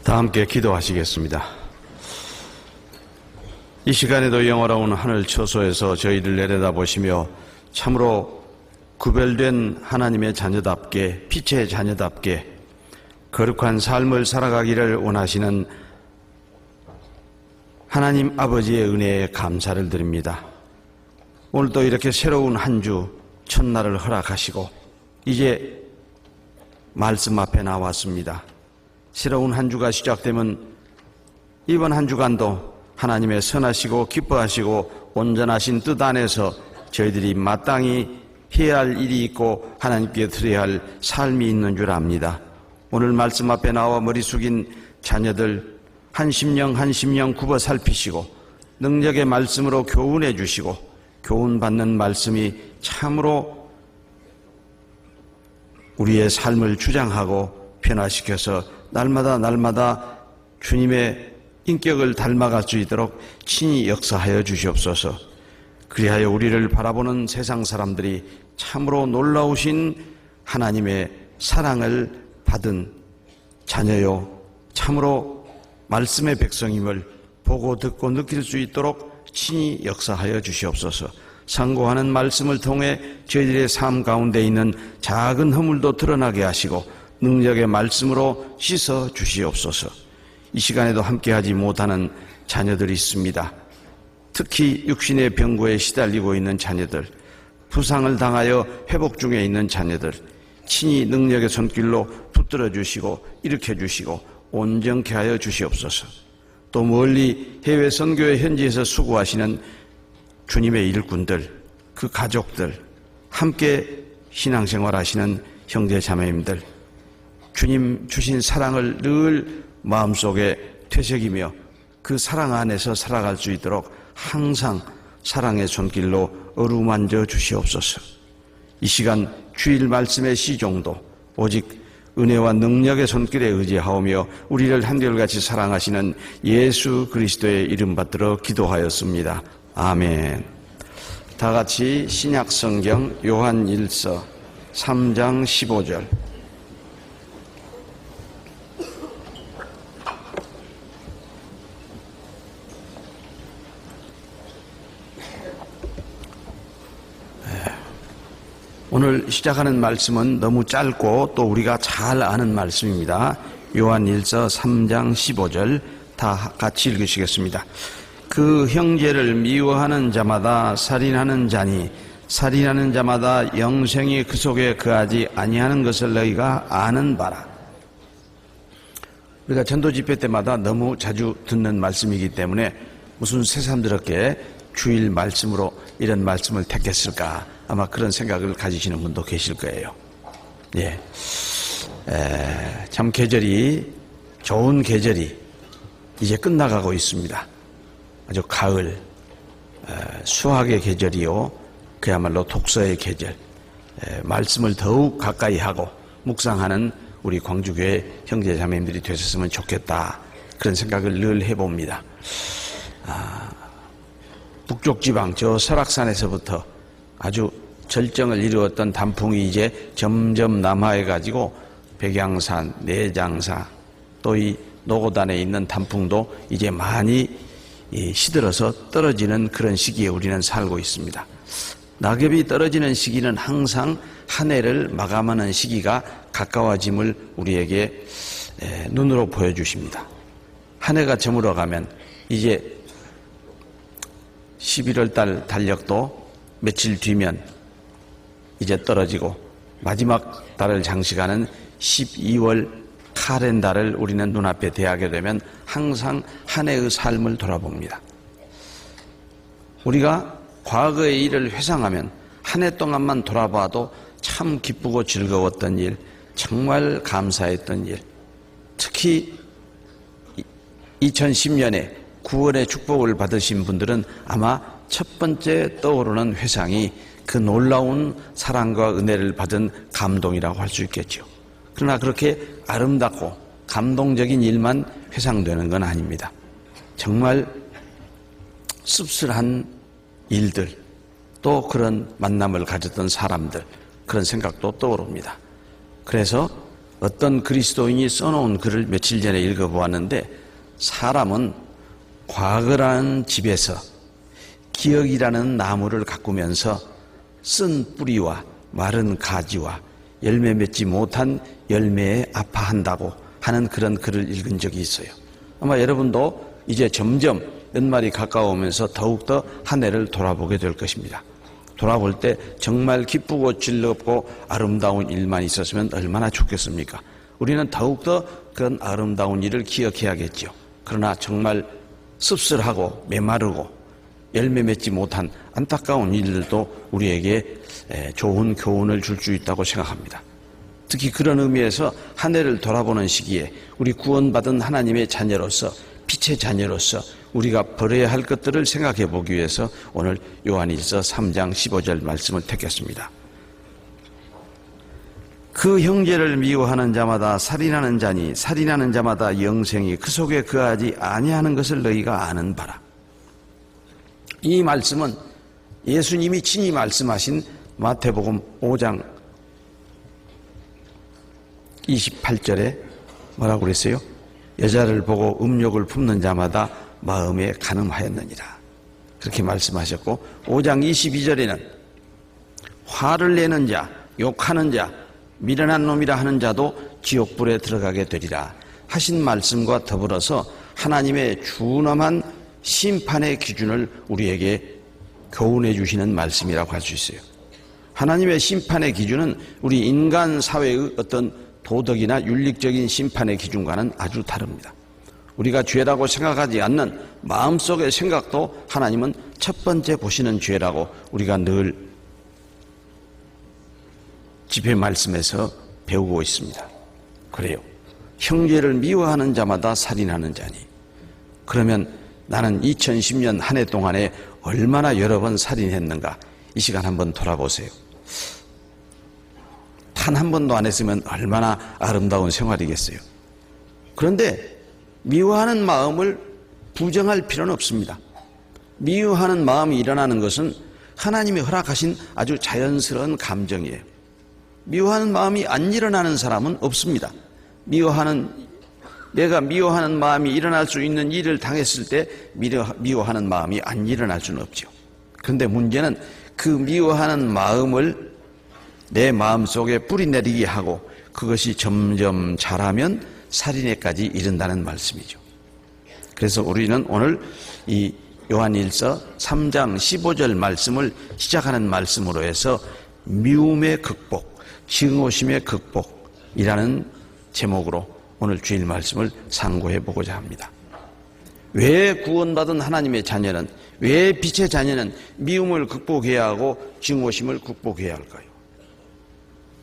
다 함께 기도하시겠습니다. 이 시간에도 영화로운 하늘 처소에서 저희를 내려다보시며 참으로 구별된 하나님의 자녀답게, 빛의 자녀답게 거룩한 삶을 살아가기를 원하시는 하나님 아버지의 은혜에 감사를 드립니다. 오늘도 이렇게 새로운 한 주 첫날을 허락하시고 이제 말씀 앞에 나왔습니다. 새로운 한 주가 시작되면 이번 한 주간도 하나님의 선하시고 기뻐하시고 온전하신 뜻 안에서 저희들이 마땅히 해야 할 일이 있고 하나님께 드려야 할 삶이 있는 줄 압니다. 오늘 말씀 앞에 나와 머리 숙인 자녀들 한 심령 굽어 살피시고 능력의 말씀으로 교훈해 주시고 교훈받는 말씀이 참으로 우리의 삶을 주장하고 변화시켜서 날마다 주님의 인격을 닮아갈 수 있도록 친히 역사하여 주시옵소서. 그리하여 우리를 바라보는 세상 사람들이 참으로 놀라우신 하나님의 사랑을 받은 자녀요, 참으로 말씀의 백성임을 보고 듣고 느낄 수 있도록 친히 역사하여 주시옵소서. 상고하는 말씀을 통해 저희들의 삶 가운데 있는 작은 허물도 드러나게 하시고 능력의 말씀으로 씻어 주시옵소서. 이 시간에도 함께하지 못하는 자녀들이 있습니다. 특히 육신의 병고에 시달리고 있는 자녀들, 부상을 당하여 회복 중에 있는 자녀들, 친히 능력의 손길로 붙들어 주시고 일으켜 주시고 온전케 하여 주시옵소서. 또 멀리 해외 선교의 현지에서 수고하시는 주님의 일꾼들, 그 가족들, 함께 신앙생활 하시는 형제 자매님들, 주님 주신 사랑을 늘 마음속에 되새기며 그 사랑 안에서 살아갈 수 있도록 항상 사랑의 손길로 어루만져 주시옵소서. 이 시간 주일 말씀의 시종도 오직 은혜와 능력의 손길에 의지하오며 우리를 한결같이 사랑하시는 예수 그리스도의 이름 받들어 기도하였습니다. 아멘. 다 같이 신약 성경 요한 1서 3장 15절. 오늘 시작하는 말씀은 너무 짧고 또 우리가 잘 아는 말씀입니다. 요한 1서 3장 15절 다 같이 읽으시겠습니다. 그 형제를 미워하는 자마다 살인하는 자니 살인하는 자마다 영생이 그 속에 거하지 아니하는 것을 너희가 아는 바라. 우리가 전도 집회 때마다 너무 자주 듣는 말씀이기 때문에 무슨 새삼스럽게 주일 말씀으로 이런 말씀을 택했을까, 아마 그런 생각을 가지시는 분도 계실 거예요. 예, 참 좋은 계절이 이제 끝나가고 있습니다. 아주 가을, 수학의 계절이요, 그야말로 독서의 계절, 말씀을 더욱 가까이 하고 묵상하는 우리 광주교회 형제 자매님들이 되셨으면 좋겠다, 그런 생각을 늘 해봅니다. 북쪽 지방 저 설악산에서부터 아주 절정을 이루었던 단풍이 이제 점점 남하해가지고 백양산, 내장사, 또 이 노고단에 있는 단풍도 이제 많이 시들어서 떨어지는 그런 시기에 우리는 살고 있습니다. 낙엽이 떨어지는 시기는 항상 한 해를 마감하는 시기가 가까워짐을 우리에게 눈으로 보여주십니다. 한 해가 저물어가면 이제 11월 달 달력도 며칠 뒤면 이제 떨어지고 마지막 달을 장식하는 12월 카렌다를 우리는 눈앞에 대하게 되면 항상 한 해의 삶을 돌아봅니다. 우리가 과거의 일을 회상하면 한 해 동안만 돌아봐도 참 기쁘고 즐거웠던 일, 정말 감사했던 일, 특히 2010년에 구원의 축복을 받으신 분들은 아마 첫 번째 떠오르는 회상이 그 놀라운 사랑과 은혜를 받은 감동이라고 할 수 있겠죠. 그러나 그렇게 아름답고 감동적인 일만 회상되는 건 아닙니다. 정말 씁쓸한 일들, 또 그런 만남을 가졌던 사람들, 그런 생각도 떠오릅니다. 그래서 어떤 그리스도인이 써놓은 글을 며칠 전에 읽어보았는데, 사람은 과거라는 집에서 기억이라는 나무를 가꾸면서 쓴 뿌리와 마른 가지와 열매 맺지 못한 열매에 아파한다고 하는 그런 글을 읽은 적이 있어요. 아마 여러분도 이제 점점 연말이 가까우면서 더욱더 한 해를 돌아보게 될 것입니다. 돌아볼 때 정말 기쁘고 즐겁고 아름다운 일만 있었으면 얼마나 좋겠습니까? 우리는 더욱더 그런 아름다운 일을 기억해야겠죠. 그러나 정말 씁쓸하고 메마르고 열매 맺지 못한 안타까운 일들도 우리에게 좋은 교훈을 줄 수 있다고 생각합니다. 특히 그런 의미에서 한 해를 돌아보는 시기에 우리 구원받은 하나님의 자녀로서, 빛의 자녀로서 우리가 버려야 할 것들을 생각해 보기 위해서 오늘 요한일서 3장 15절 말씀을 택했습니다. 그 형제를 미워하는 자마다 살인하는 자니 살인하는 자마다 영생이 그 속에 거하지 아니하는 것을 너희가 아는 바라. 이 말씀은 예수님이 친히 말씀하신 마태복음 5장 28절에 뭐라고 그랬어요? 여자를 보고 음욕을 품는 자마다 마음에 간음하였느니라. 그렇게 말씀하셨고, 5장 22절에는 화를 내는 자, 욕하는 자, 미련한 놈이라 하는 자도 지옥불에 들어가게 되리라 하신 말씀과 더불어서 하나님의 준엄한 심판의 기준을 우리에게 교훈해 주시는 말씀이라고 할 수 있어요. 하나님의 심판의 기준은 우리 인간 사회의 어떤 도덕이나 윤리적인 심판의 기준과는 아주 다릅니다. 우리가 죄라고 생각하지 않는 마음속의 생각도 하나님은 첫 번째 보시는 죄라고 우리가 늘 집회 말씀에서 배우고 있습니다. 그래요. 형제를 미워하는 자마다 살인하는 자니. 그러면 나는 2010년 한 해 동안에 얼마나 여러 번 살인했는가? 이 시간 한번 돌아보세요. 단 한 번도 안 했으면 얼마나 아름다운 생활이겠어요. 그런데 미워하는 마음을 부정할 필요는 없습니다. 미워하는 마음이 일어나는 것은 하나님이 허락하신 아주 자연스러운 감정이에요. 미워하는 마음이 안 일어나는 사람은 없습니다. 내가 미워하는 마음이 일어날 수 있는 일을 당했을 때 미워하는 마음이 안 일어날 수는 없죠. 그런데 문제는 그 미워하는 마음을 내 마음속에 뿌리내리게 하고 그것이 점점 자라면 살인에까지 이른다는 말씀이죠. 그래서 우리는 오늘 이 요한일서 3장 15절 말씀을 시작하는 말씀으로 해서 미움의 극복, 증오심의 극복이라는 제목으로 오늘 주일 말씀을 상고해 보고자 합니다. 왜 구원받은 하나님의 자녀는, 왜 빛의 자녀는 미움을 극복해야 하고 증오심을 극복해야 할까요?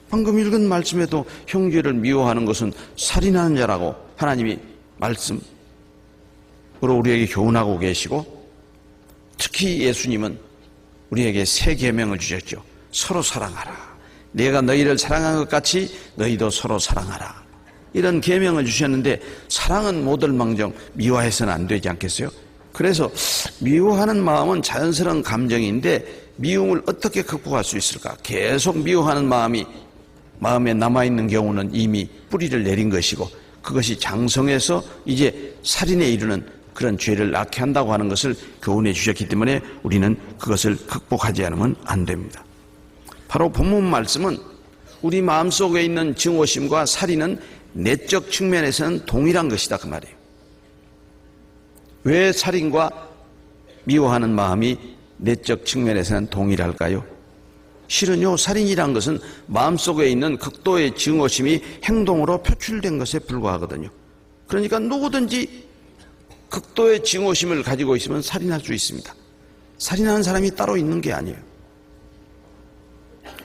방금 읽은 말씀에도 형제를 미워하는 것은 살인하는 자라고 하나님이 말씀으로 우리에게 교훈하고 계시고, 특히 예수님은 우리에게 새 계명을 주셨죠. 서로 사랑하라. 내가 너희를 사랑한 것 같이 너희도 서로 사랑하라. 이런 계명을 주셨는데 사랑은 못할망정 미워해서는 안 되지 않겠어요? 그래서 미워하는 마음은 자연스러운 감정인데 미움을 어떻게 극복할 수 있을까? 계속 미워하는 마음에 남아있는 경우는 이미 뿌리를 내린 것이고, 그것이 장성해서 이제 살인에 이르는 그런 죄를 낳게 한다고 하는 것을 교훈해 주셨기 때문에 우리는 그것을 극복하지 않으면 안 됩니다. 바로 본문 말씀은 우리 마음속에 있는 증오심과 살인은 내적 측면에서는 동일한 것이다 그 말이에요. 왜 살인과 미워하는 마음이 내적 측면에서는 동일할까요? 실은요, 살인이란 것은 마음속에 있는 극도의 증오심이 행동으로 표출된 것에 불과하거든요. 그러니까 누구든지 극도의 증오심을 가지고 있으면 살인할 수 있습니다. 살인하는 사람이 따로 있는 게 아니에요.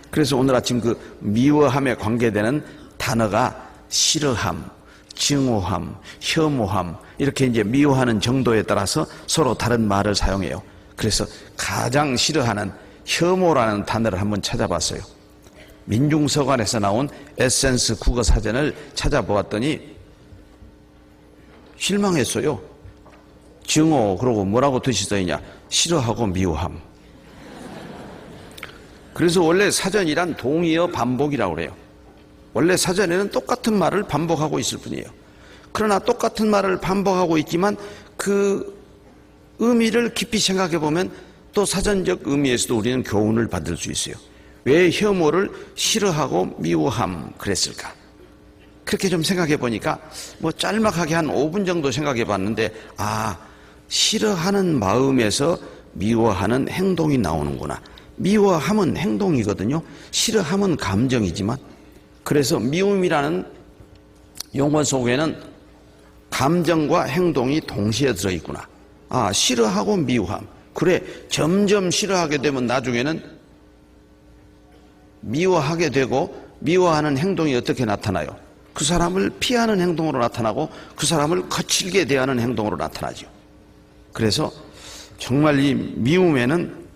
그래서 오늘 아침 그 미워함에 관계되는 단어가 싫어함, 증오함, 혐오함, 이렇게 이제 미워하는 정도에 따라서 서로 다른 말을 사용해요. 그래서 가장 싫어하는 혐오라는 단어를 한번 찾아봤어요. 민중서관에서 나온 에센스 국어사전을 찾아보았더니 실망했어요. 증오, 그러고 뭐라고 뜻이 써있냐? 싫어하고 미워함. 그래서 원래 사전이란 동의어 반복이라고 그래요. 원래 사전에는 똑같은 말을 반복하고 있을 뿐이에요. 그러나 똑같은 말을 반복하고 있지만 그 의미를 깊이 생각해 보면 또 사전적 의미에서도 우리는 교훈을 받을 수 있어요. 왜 혐오를 싫어하고 미워함 그랬을까? 그렇게 좀 생각해 보니까 뭐 짤막하게 한 5분 정도 생각해 봤는데, 싫어하는 마음에서 미워하는 행동이 나오는구나. 미워함은 행동이거든요. 싫어함은 감정이지만, 그래서 미움이라는 용어 속에는 감정과 행동이 동시에 들어있구나. 싫어하고 미워함. 그래, 점점 싫어하게 되면 나중에는 미워하게 되고, 미워하는 행동이 어떻게 나타나요? 그 사람을 피하는 행동으로 나타나고 그 사람을 거칠게 대하는 행동으로 나타나죠. 그래서 정말 이 미움에는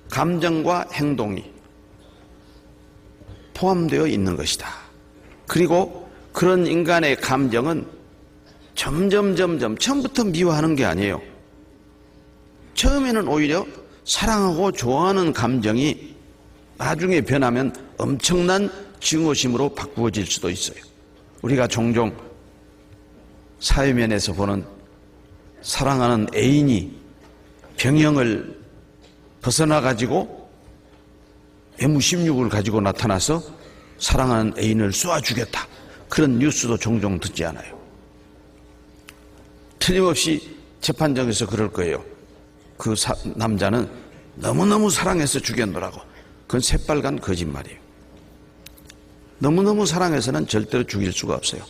감정과 행동이 포함되어 있는 것이다. 그리고 그런 인간의 감정은 점점 처음부터 미워하는 게 아니에요. 처음에는 오히려 사랑하고 좋아하는 감정이 나중에 변하면 엄청난 증오심으로 바꾸어질 수도 있어요. 우리가 종종 사회면에서 보는 사랑하는 애인이 병영을 벗어나가지고 M16을 가지고 나타나서 사랑하는 애인을 쏘아 죽였다. 그런 뉴스도 종종 듣지 않아요. 틀림없이 재판정에서 그럴 거예요. 그 남자는 너무너무 사랑해서 죽였노라고. 그건 새빨간 거짓말이에요. 너무너무 사랑해서는 절대로 죽일 수가 없어요.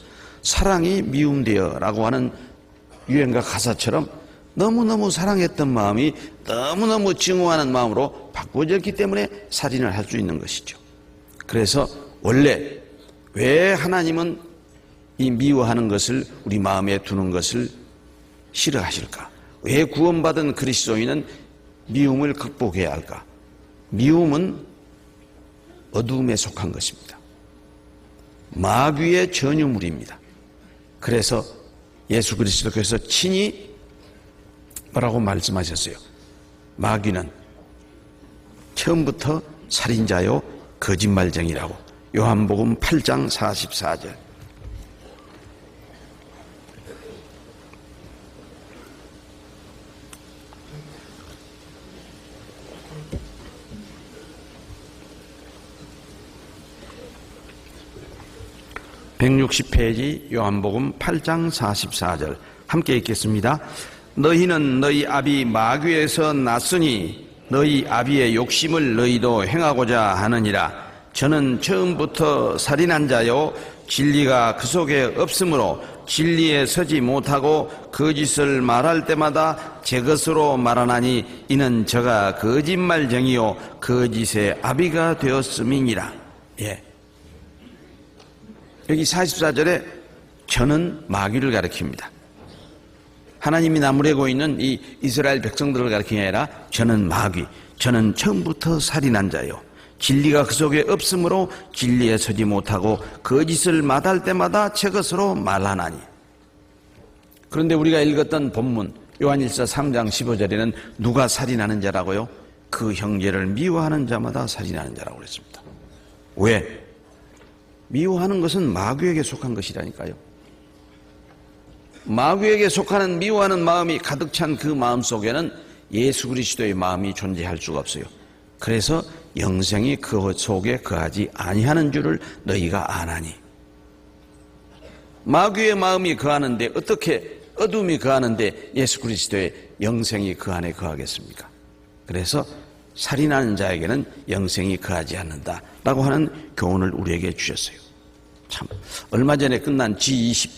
사랑이 미움되어라고 하는 유행가 가사처럼 너무너무 사랑했던 마음이 너무너무 증오하는 마음으로 바꾸어졌기 때문에 살인을 할 수 있는 것이죠. 그래서 원래 왜 하나님은 이 미워하는 것을 우리 마음에 두는 것을 싫어하실까? 왜 구원받은 그리스도인은 미움을 극복해야 할까? 미움은 어두움에 속한 것입니다. 마귀의 전유물입니다. 그래서 예수 그리스도께서 친히 뭐라고 말씀하셨어요? 마귀는 처음부터 살인자요 거짓말쟁이라고. 요한복음 8장 44절. (160페이지) 요한복음 8장 44절 함께 읽겠습니다. 너희는 너희 아비 마귀에서 났으니 너희 아비의 욕심을 너희도 행하고자 하느니라. 저는 처음부터 살인한 자요 진리가 그 속에 없으므로 진리에 서지 못하고 거짓을 말할 때마다 제 것으로 말하나니 이는 저가 거짓말쟁이요 거짓의 아비가 되었음이니라. 여기 44절에 저는 마귀를 가리킵니다. 하나님이 나무래고 있는 이 이스라엘 백성들을 가리키는 게 아니라 저는 마귀, 저는 처음부터 살인한 자요 진리가 그 속에 없으므로 진리에 서지 못하고 거짓을 말할 때마다 제 것으로 말하나니. 그런데 우리가 읽었던 본문 요한일서 3장 15절에는 누가 살인하는 자라고요? 그 형제를 미워하는 자마다 살인하는 자라고 그랬습니다. 왜? 미워하는 것은 마귀에게 속한 것이라니까요. 마귀에게 속하는 미워하는 마음이 가득 찬 그 마음 속에는 예수 그리스도의 마음이 존재할 수가 없어요. 그래서 영생이 그 속에 거하지 아니하는 줄을 너희가 아나니. 마귀의 마음이 거하는데 어떻게 어둠이 거하는데 예수 그리스도의 영생이 그 안에 거하겠습니까? 그래서 살인하는 자에게는 영생이 거하지 않는다라고 하는 교훈을 우리에게 주셨어요. 참 얼마 전에 끝난 G20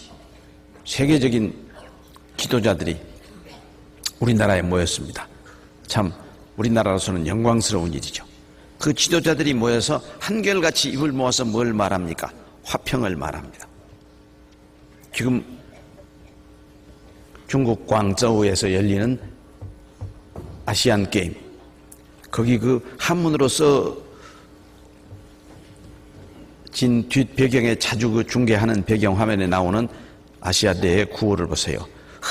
세계적인 지도자들이 우리나라에 모였습니다. 참 우리나라로서는 영광스러운 일이죠. 그 지도자들이 모여서 한결같이 입을 모아서 뭘 말합니까? 화평을 말합니다. 지금 중국 광저우에서 열리는 아시안 게임, 거기 그 한문으로 써진 뒷배경에 자주 그 중계하는 배경 화면에 나오는 아시아 대회 구호를 보세요.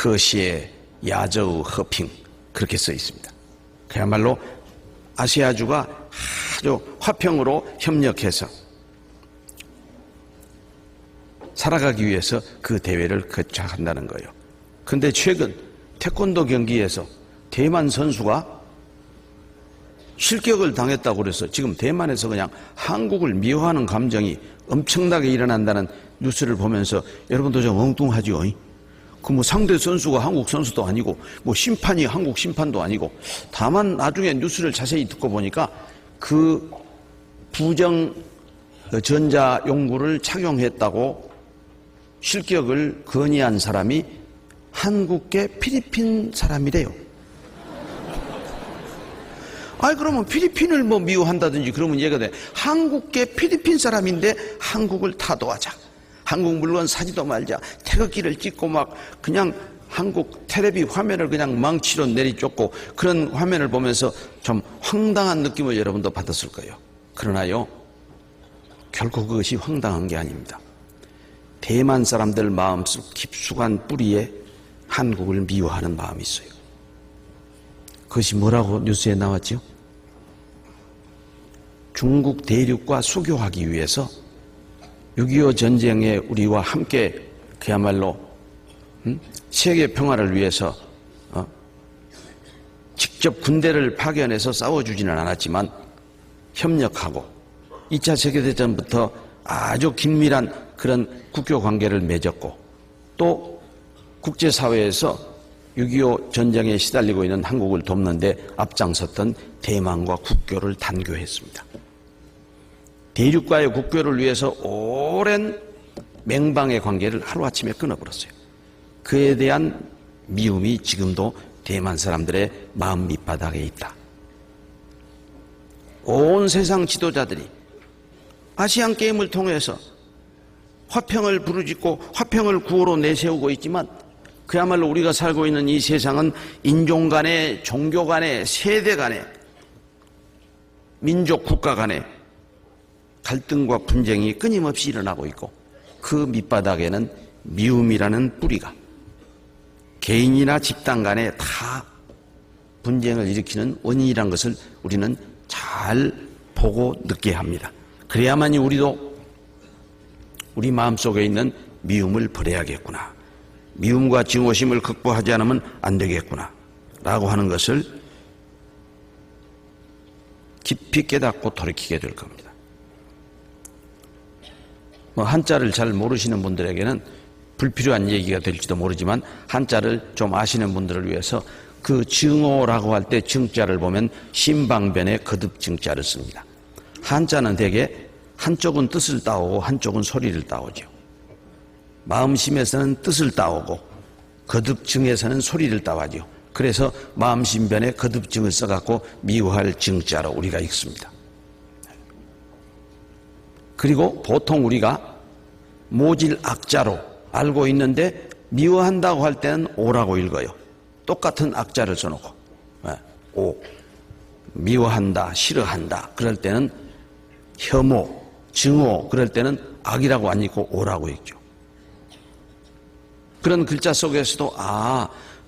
허시에 야저우 허핑, 그렇게 써 있습니다. 그야말로 아시아주가 아주 화평으로 협력해서 살아가기 위해서 그 대회를 거쳐간다는 거예요. 그런데 최근 태권도 경기에서 대만 선수가 실격을 당했다고 그래서 지금 대만에서 그냥 한국을 미워하는 감정이 엄청나게 일어난다는 뉴스를 보면서 여러분도 좀 엉뚱하죠. 그 뭐 상대 선수가 한국 선수도 아니고 뭐 심판이 한국 심판도 아니고, 다만 나중에 뉴스를 자세히 듣고 보니까 그 부정 전자 용구를 착용했다고 실격을 건의한 사람이 한국계 필리핀 사람이래요. 그러면 필리핀을 뭐 미워한다든지 그러면 얘가 돼. 한국계 필리핀 사람인데 한국을 타도하자. 한국 물건 사지도 말자. 태극기를 찍고 막 그냥 한국 텔레비 화면을 그냥 망치로 내리쫓고 그런 화면을 보면서 좀 황당한 느낌을 여러분도 받았을 거예요. 그러나요, 결코 그것이 황당한 게 아닙니다. 대만 사람들 마음속 깊숙한 뿌리에 한국을 미워하는 마음이 있어요. 그것이 뭐라고 뉴스에 나왔죠? 중국 대륙과 수교하기 위해서 6.25 전쟁에 우리와 함께 그야말로 세계 평화를 위해서 직접 군대를 파견해서 싸워주지는 않았지만 협력하고 2차 세계대전부터 아주 긴밀한 그런 국교 관계를 맺었고, 또 국제사회에서 6.25 전쟁에 시달리고 있는 한국을 돕는데 앞장섰던 대만과 국교를 단교했습니다. 대륙과의 국교를 위해서 오랜 맹방의 관계를 하루아침에 끊어버렸어요. 그에 대한 미움이 지금도 대만 사람들의 마음 밑바닥에 있다. 온 세상 지도자들이 아시안게임을 통해서 화평을 부르짖고 화평을 구호로 내세우고 있지만, 그야말로 우리가 살고 있는 이 세상은 인종 간에, 종교 간에, 세대 간에, 민족 국가 간에 갈등과 분쟁이 끊임없이 일어나고 있고, 그 밑바닥에는 미움이라는 뿌리가 개인이나 집단 간에 다 분쟁을 일으키는 원인이라는 것을 우리는 잘 보고 느껴야 합니다. 그래야만이 우리도 우리 마음속에 있는 미움을 버려야겠구나, 미움과 증오심을 극복하지 않으면 안 되겠구나 라고 하는 것을 깊이 깨닫고 돌이키게 될 겁니다. 한자를 잘 모르시는 분들에게는 불필요한 얘기가 될지도 모르지만, 한자를 좀 아시는 분들을 위해서 그 증오라고 할 때 증자를 보면 신방변에 거듭 증자를 씁니다. 한자는 대개 한쪽은 뜻을 따오고 한쪽은 소리를 따오죠. 마음심에서는 뜻을 따오고 거듭증에서는 소리를 따와죠. 그래서 마음심변에 거듭증을 써갖고 미워할 증자로 우리가 읽습니다. 그리고 보통 우리가 모질 악자로 알고 있는데 미워한다고 할 때는 오라고 읽어요. 똑같은 악자를 써놓고 오, 미워한다, 싫어한다 그럴 때는 혐오, 증오 그럴 때는 악이라고 안 읽고 오라고 읽죠. 그런 글자 속에서도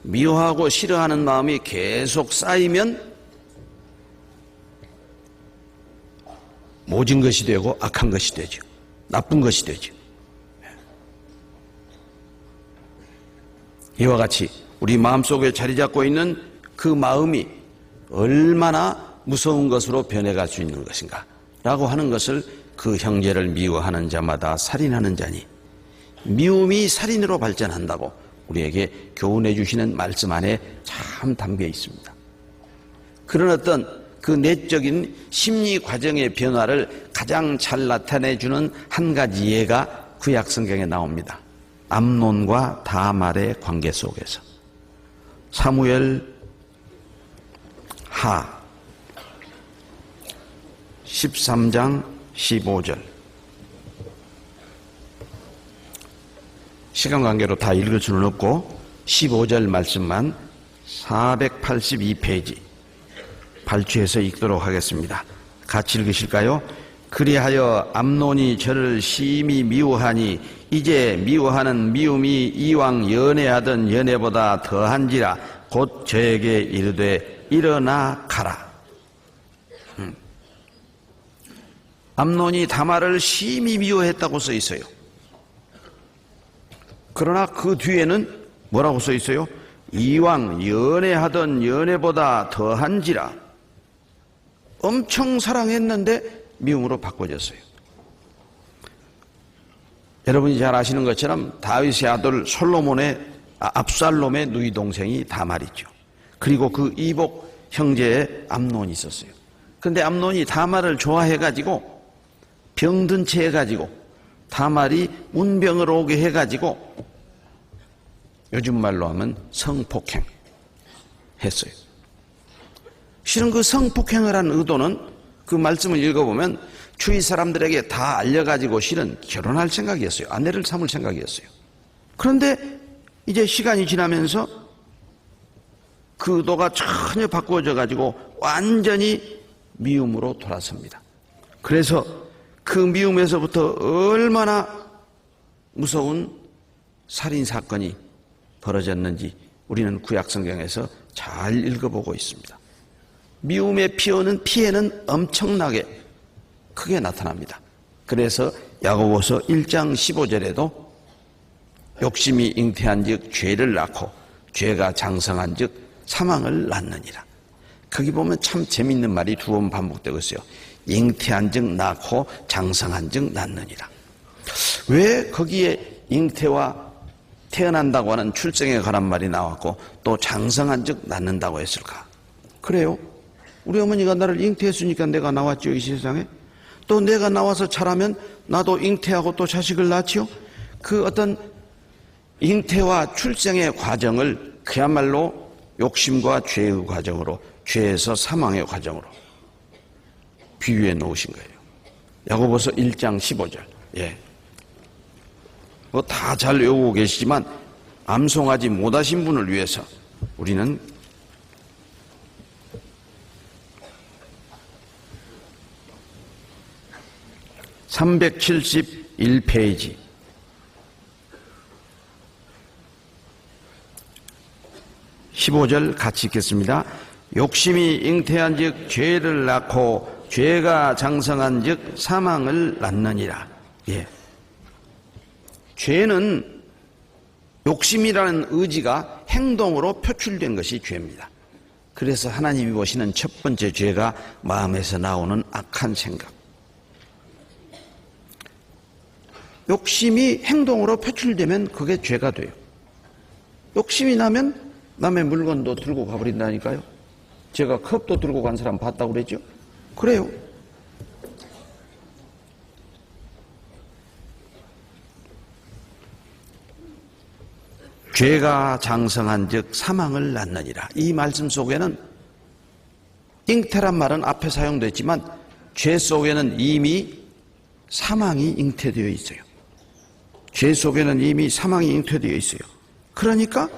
미워하고 싫어하는 마음이 계속 쌓이면 모진 것이 되고 악한 것이 되죠. 나쁜 것이 되죠. 이와 같이 우리 마음속에 자리 잡고 있는 그 마음이 얼마나 무서운 것으로 변해갈 수 있는 것인가 라고 하는 것을 그 형제를 미워하는 자마다 살인하는 자니 미움이 살인으로 발전한다고 우리에게 교훈해 주시는 말씀 안에 참 담겨 있습니다. 그런 어떤 그 내적인 심리 과정의 변화를 가장 잘 나타내주는 한 가지 예가 구약 성경에 나옵니다. 암논과 다말의 관계 속에서. 사무엘 하 13장 15절. 시간 관계로 다 읽을 수는 없고 15절 말씀만 482페이지 발췌해서 읽도록 하겠습니다. 같이 읽으실까요? 그리하여 암논이 저를 심히 미워하니 이제 미워하는 미움이 이왕 연애하던 연애보다 더한지라 곧 저에게 이르되 일어나 가라. 암논이 다말을 심히 미워했다고 써 있어요. 그러나 그 뒤에는 뭐라고 써 있어요? 이왕 연애하던 연애보다 더한지라. 엄청 사랑했는데 미움으로 바꿔졌어요. 여러분이 잘 아시는 것처럼 다윗의 아들 압살롬의 누이 동생이 다말이죠. 그리고 그 이복 형제의 암논이 있었어요. 그런데 암논이 다말을 좋아해가지고 병든 채 해가지고 다말이 문병을 오게 해가지고 요즘 말로 하면 성폭행 했어요. 실은 그 성폭행을 한 의도는 그 말씀을 읽어보면 주위 사람들에게 다 알려가지고 실은 결혼할 생각이었어요. 아내를 삼을 생각이었어요. 그런데 이제 시간이 지나면서 그 의도가 전혀 바꾸어져 가지고 완전히 미움으로 돌아섭니다. 그래서 그 미움에서부터 얼마나 무서운 살인 사건이 벌어졌는지 우리는 구약 성경에서 잘 읽어보고 있습니다. 미움에 피오는 피해는 엄청나게 크게 나타납니다. 그래서 야고보서 1장 15절에도 욕심이 잉태한 즉 죄를 낳고 죄가 장성한 즉 사망을 낳느니라. 거기 보면 참 재밌는 말이 두 번 반복되고 있어요. 잉태한 즉 낳고 장성한 즉 낳느니라. 왜 거기에 잉태와 태어난다고 하는 출생에 관한 말이 나왔고 또 장성한 즉 낳는다고 했을까? 그래요. 우리 어머니가 나를 잉태했으니까 내가 나왔죠, 이 세상에. 또 내가 나와서 자라면 나도 잉태하고 또 자식을 낳지요. 그 어떤 잉태와 출생의 과정을 그야말로 욕심과 죄의 과정으로, 죄에서 사망의 과정으로 비유해 놓으신 거예요. 야고보서 1장 15절. 예. 뭐 다 잘 외우고 계시지만 암송하지 못하신 분을 위해서 우리는 371페이지 15절 같이 읽겠습니다. 욕심이 잉태한 즉 죄를 낳고 죄가 장성한 즉 사망을 낳느니라. 예. 죄는 욕심이라는 의지가 행동으로 표출된 것이 죄입니다. 그래서 하나님이 보시는 첫 번째 죄가 마음에서 나오는 악한 생각. 욕심이 행동으로 표출되면 그게 죄가 돼요. 욕심이 나면 남의 물건도 들고 가버린다니까요. 제가 컵도 들고 간 사람 봤다고 그랬죠? 그래요. 죄가 장성한 즉 사망을 낳느니라. 이 말씀 속에는 잉태란 말은 앞에 사용됐지만 죄 속에는 이미 사망이 잉태되어 있어요. 죄 속에는 이미 사망이 잉태되어 있어요. 그러니까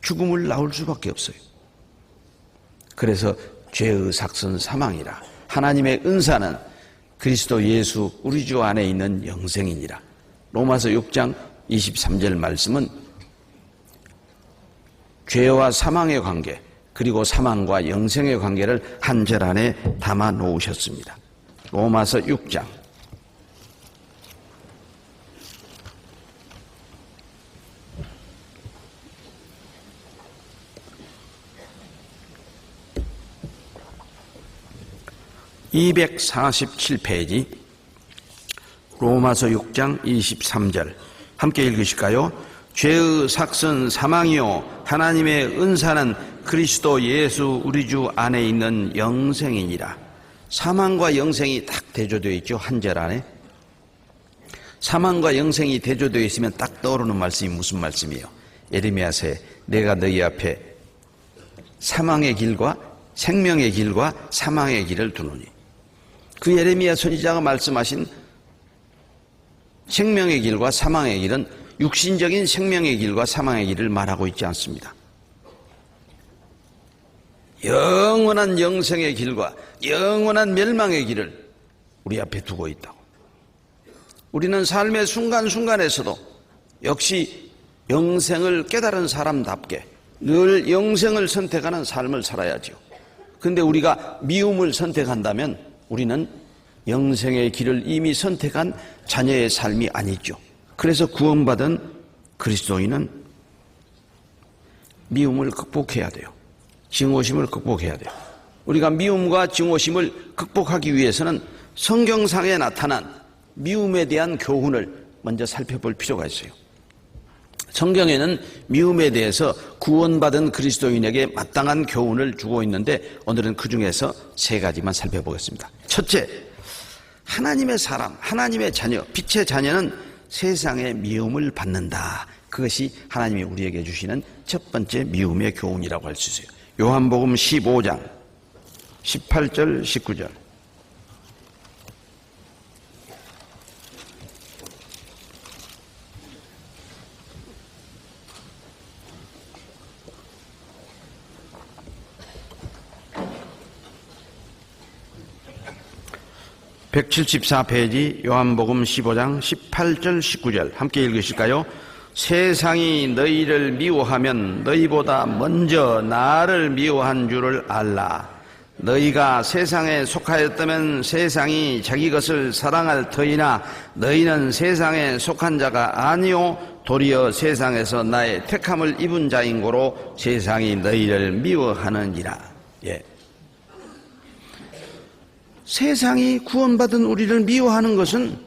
죽음을 낳을 수밖에 없어요. 그래서 죄의 삭은 사망이라. 하나님의 은사는 그리스도 예수 우리 주 안에 있는 영생이니라. 로마서 6장 23절 말씀은 죄와 사망의 관계, 그리고 사망과 영생의 관계를 한 절 안에 담아 놓으셨습니다. 로마서 6장 247페이지 로마서 6장 23절 함께 읽으실까요? 죄의 삭은 사망이요 하나님의 은사는 그리스도 예수 우리 주 안에 있는 영생이니라. 사망과 영생이 딱 대조되어 있죠. 한 절 안에. 사망과 영생이 대조되어 있으면 딱 떠오르는 말씀이 무슨 말씀이에요? 예레미야서에 내가 너희 앞에 사망의 길과 생명의 길과 사망의 길을 두노니. 그 예레미야 선지자가 말씀하신 생명의 길과 사망의 길은 육신적인 생명의 길과 사망의 길을 말하고 있지 않습니다. 영원한 영생의 길과 영원한 멸망의 길을 우리 앞에 두고 있다고. 우리는 삶의 순간순간에서도 역시 영생을 깨달은 사람답게 늘 영생을 선택하는 삶을 살아야죠. 그런데 우리가 미움을 선택한다면 우리는 영생의 길을 이미 선택한 자녀의 삶이 아니죠. 그래서 구원받은 그리스도인은 미움을 극복해야 돼요. 증오심을 극복해야 돼요. 우리가 미움과 증오심을 극복하기 위해서는 성경상에 나타난 미움에 대한 교훈을 먼저 살펴볼 필요가 있어요. 성경에는 미움에 대해서 구원받은 그리스도인에게 마땅한 교훈을 주고 있는데 오늘은 그 중에서 3가지만 살펴보겠습니다. 첫째, 하나님의 사람, 하나님의 자녀, 빛의 자녀는 세상의 미움을 받는다. 그것이 하나님이 우리에게 주시는 첫 번째 미움의 교훈이라고 할 수 있어요. 요한복음 15장 18절 19절. (174페이지) 요한복음 15장 18절 19절 함께 읽으실까요? 세상이 너희를 미워하면 너희보다 먼저 나를 미워한 줄을 알라. 너희가 세상에 속하였다면 세상이 자기 것을 사랑할 터이나 너희는 세상에 속한 자가 아니요 도리어 세상에서 나의 택함을 입은 자인 고로 세상이 너희를 미워하느니라. 예. 세상이 구원받은 우리를 미워하는 것은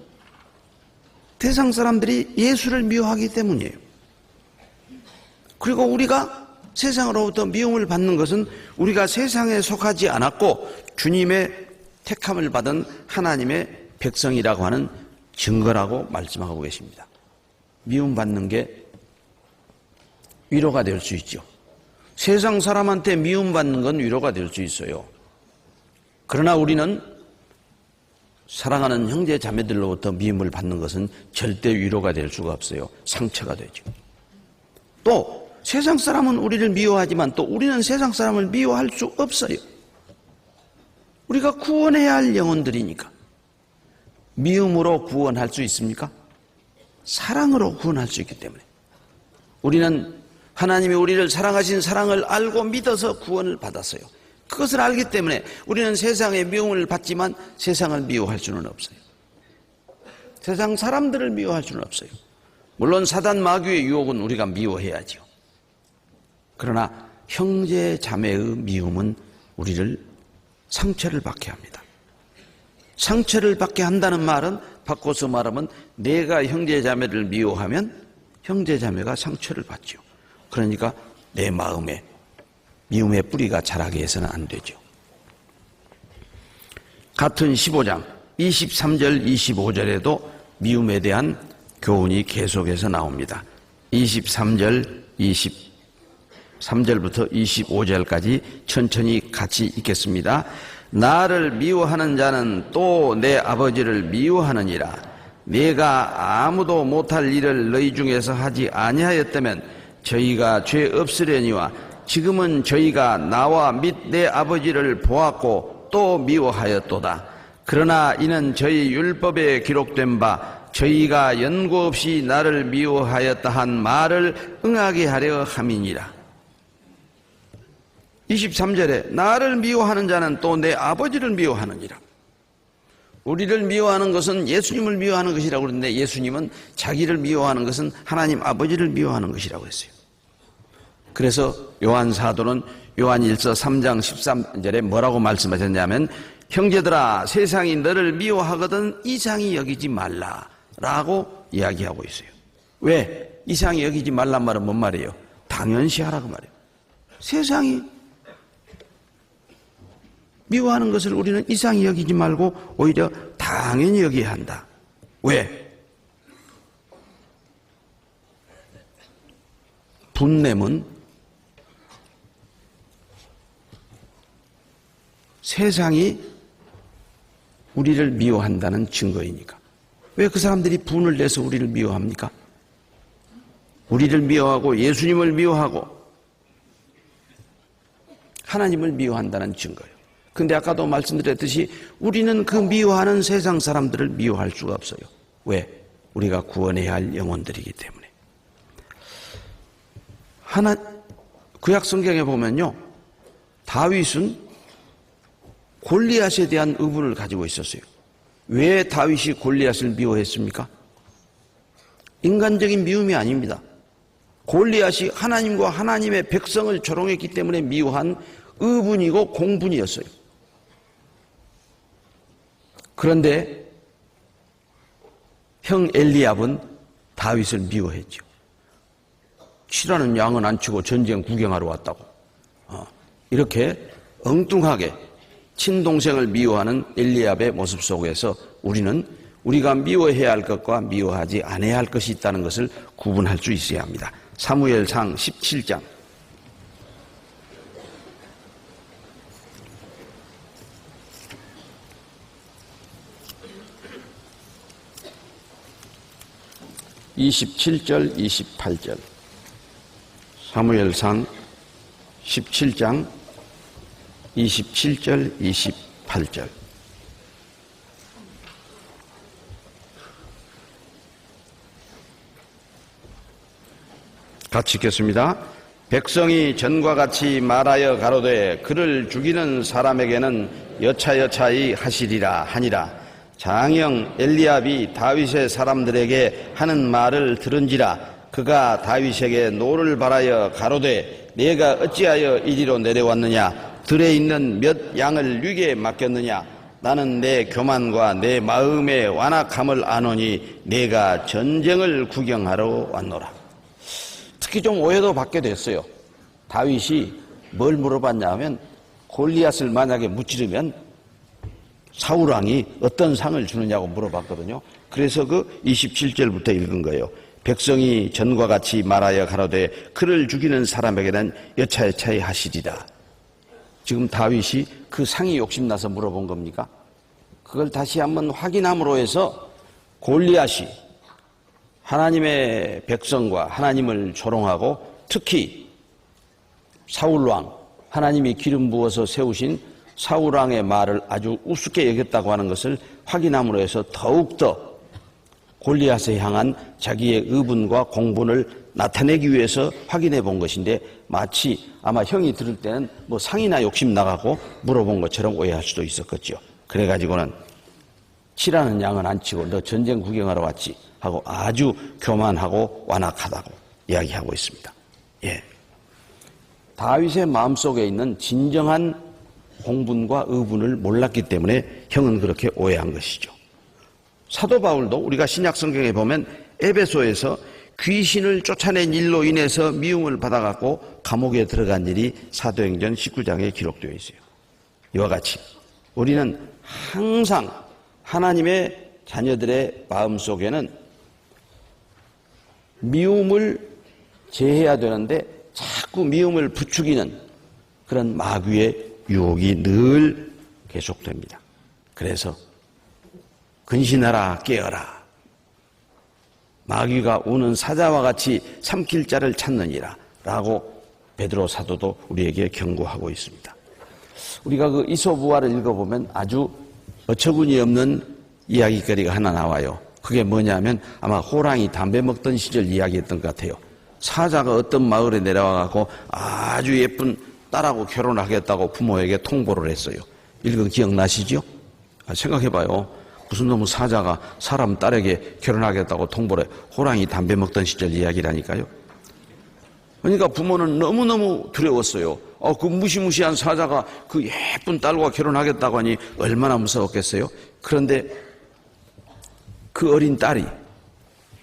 세상 사람들이 예수를 미워하기 때문이에요. 그리고 우리가 세상으로부터 미움을 받는 것은 우리가 세상에 속하지 않았고 주님의 택함을 받은 하나님의 백성이라고 하는 증거라고 말씀하고 계십니다. 미움받는 게 위로가 될 수 있죠. 세상 사람한테 미움받는 건 위로가 될 수 있어요. 그러나 우리는 사랑하는 형제 자매들로부터 미움을 받는 것은 절대 위로가 될 수가 없어요. 상처가 되죠. 또 세상 사람은 우리를 미워하지만 또 우리는 세상 사람을 미워할 수 없어요. 우리가 구원해야 할 영혼들이니까. 미움으로 구원할 수 있습니까? 사랑으로 구원할 수 있기 때문에. 우리는 하나님이 우리를 사랑하신 사랑을 알고 믿어서 구원을 받았어요. 그것을 알기 때문에 우리는 세상의 미움을 받지만 세상을 미워할 수는 없어요. 세상 사람들을 미워할 수는 없어요. 물론 사단 마귀의 유혹은 우리가 미워해야죠. 그러나 형제 자매의 미움은 우리를 상처를 받게 합니다. 상처를 받게 한다는 말은 바꿔서 말하면 내가 형제 자매를 미워하면 형제 자매가 상처를 받죠. 그러니까 내 마음에 미움의 뿌리가 자라게 해서는 안 되죠. 같은 15장 23절 25절에도 미움에 대한 교훈이 계속해서 나옵니다. 23절 23절부터 25절까지 천천히 같이 읽겠습니다. 나를 미워하는 자는 또 내 아버지를 미워하느니라. 내가 아무도 못할 일을 너희 중에서 하지 아니하였다면 저희가 죄 없으려니와 지금은 저희가 나와 및 내 아버지를 보았고 또 미워하였도다. 그러나 이는 저희 율법에 기록된 바 저희가 연고 없이 나를 미워하였다 한 말을 응하게 하려 함이니라. 23절에 나를 미워하는 자는 또 내 아버지를 미워하느니라. 우리를 미워하는 것은 예수님을 미워하는 것이라고 그랬는데 예수님은 자기를 미워하는 것은 하나님 아버지를 미워하는 것이라고 했어요. 그래서 요한 사도는 요한 1서 3장 13절에 뭐라고 말씀하셨냐면 형제들아 세상이 너를 미워하거든 이상히 여기지 말라라고 이야기하고 있어요. 왜? 이상히 여기지 말란 말은 뭔 말이에요? 당연시하라고 말이에요. 세상이 미워하는 것을 우리는 이상히 여기지 말고 오히려 당연히 여겨야 한다. 왜? 분냄은 세상이 우리를 미워한다는 증거이니까. 왜 그 사람들이 분을 내서 우리를 미워합니까? 우리를 미워하고 예수님을 미워하고 하나님을 미워한다는 증거예요. 근데 아까도 말씀드렸듯이 우리는 그 미워하는 세상 사람들을 미워할 수가 없어요. 왜? 우리가 구원해야 할 영혼들이기 때문에. 구약 성경에 보면요, 다윗은 골리앗에 대한 의분을 가지고 있었어요. 왜 다윗이 골리앗을 미워했습니까? 인간적인 미움이 아닙니다. 골리앗이 하나님과 하나님의 백성을 조롱했기 때문에 미워한 의분이고 공분이었어요. 그런데 형 엘리압은 다윗을 미워했죠. 치라는 양은 안 치고 전쟁 구경하러 왔다고. 이렇게 엉뚱하게 친동생을 미워하는 엘리압의 모습 속에서 우리는 우리가 미워해야 할 것과 미워하지 않아야 할 것이 있다는 것을 구분할 수 있어야 합니다. 사무엘상 17장 27절 28절 사무엘상 17장 27절 28절 같이 읽겠습니다. 백성이 전과 같이 말하여 가로되 그를 죽이는 사람에게는 여차여차히 하시리라 하니라. 장형 엘리압이 다윗의 사람들에게 하는 말을 들은지라. 그가 다윗에게 노를 바라여 가로되 내가 어찌하여 이리로 내려왔느냐. 들에 있는 몇 양을 네게 맡겼느냐. 나는 내 교만과 내 마음의 완악함을 아노니 내가 전쟁을 구경하러 왔노라. 특히 좀 오해도 받게 됐어요. 다윗이 뭘 물어봤냐 하면 골리앗을 만약에 무찌르면 사울왕이 어떤 상을 주느냐고 물어봤거든요. 그래서 그 27절부터 읽은 거예요. 백성이 전과 같이 말하여 가로되 그를 죽이는 사람에게는 여차여차히 하시리라. 지금 다윗이 그 상이 욕심나서 물어본 겁니까? 그걸 다시 한번 확인함으로 해서 골리앗이 하나님의 백성과 하나님을 조롱하고 특히 사울왕, 하나님이 기름 부어서 세우신 사울왕의 말을 아주 우습게 여겼다고 하는 것을 확인함으로 해서 더욱더 골리앗에 향한 자기의 의분과 공분을 나타내기 위해서 확인해 본 것인데 마치 아마 형이 들을 때는 뭐 상이나 욕심 나가고 물어본 것처럼 오해할 수도 있었겠죠. 그래가지고는 치라는 양은 안 치고 너 전쟁 구경하러 왔지 하고 아주 교만하고 완악하다고 이야기하고 있습니다. 예. 다윗의 마음속에 있는 진정한 공분과 의분을 몰랐기 때문에 형은 그렇게 오해한 것이죠. 사도 바울도 우리가 신약 성경에 보면 에베소에서 귀신을 쫓아낸 일로 인해서 미움을 받아갖고 감옥에 들어간 일이 사도행전 19장에 기록되어 있어요. 이와 같이 우리는 항상 하나님의 자녀들의 마음속에는 미움을 제해야 되는데 자꾸 미움을 부추기는 그런 마귀의 유혹이 늘 계속됩니다. 그래서 근신하라 깨어라. 마귀가 우는 사자와 같이 삼킬 자를 찾느니라 라고 베드로 사도도 우리에게 경고하고 있습니다. 우리가 그 이솝우화를 읽어보면 아주 어처구니 없는 이야기거리가 하나 나와요. 그게 뭐냐면 아마 호랑이 담배 먹던 시절 이야기했던 것 같아요. 사자가 어떤 마을에 내려와갖고 아주 예쁜 딸하고 결혼하겠다고 부모에게 통보를 했어요. 읽은 기억나시죠? 생각해봐요. 무슨 놈의 사자가 사람 딸에게 결혼하겠다고 통보를 해. 호랑이 담배 먹던 시절 이야기라니까요. 그러니까 부모는 너무너무 두려웠어요. 그 무시무시한 사자가 그 예쁜 딸과 결혼하겠다고 하니 얼마나 무서웠겠어요. 그런데 그 어린 딸이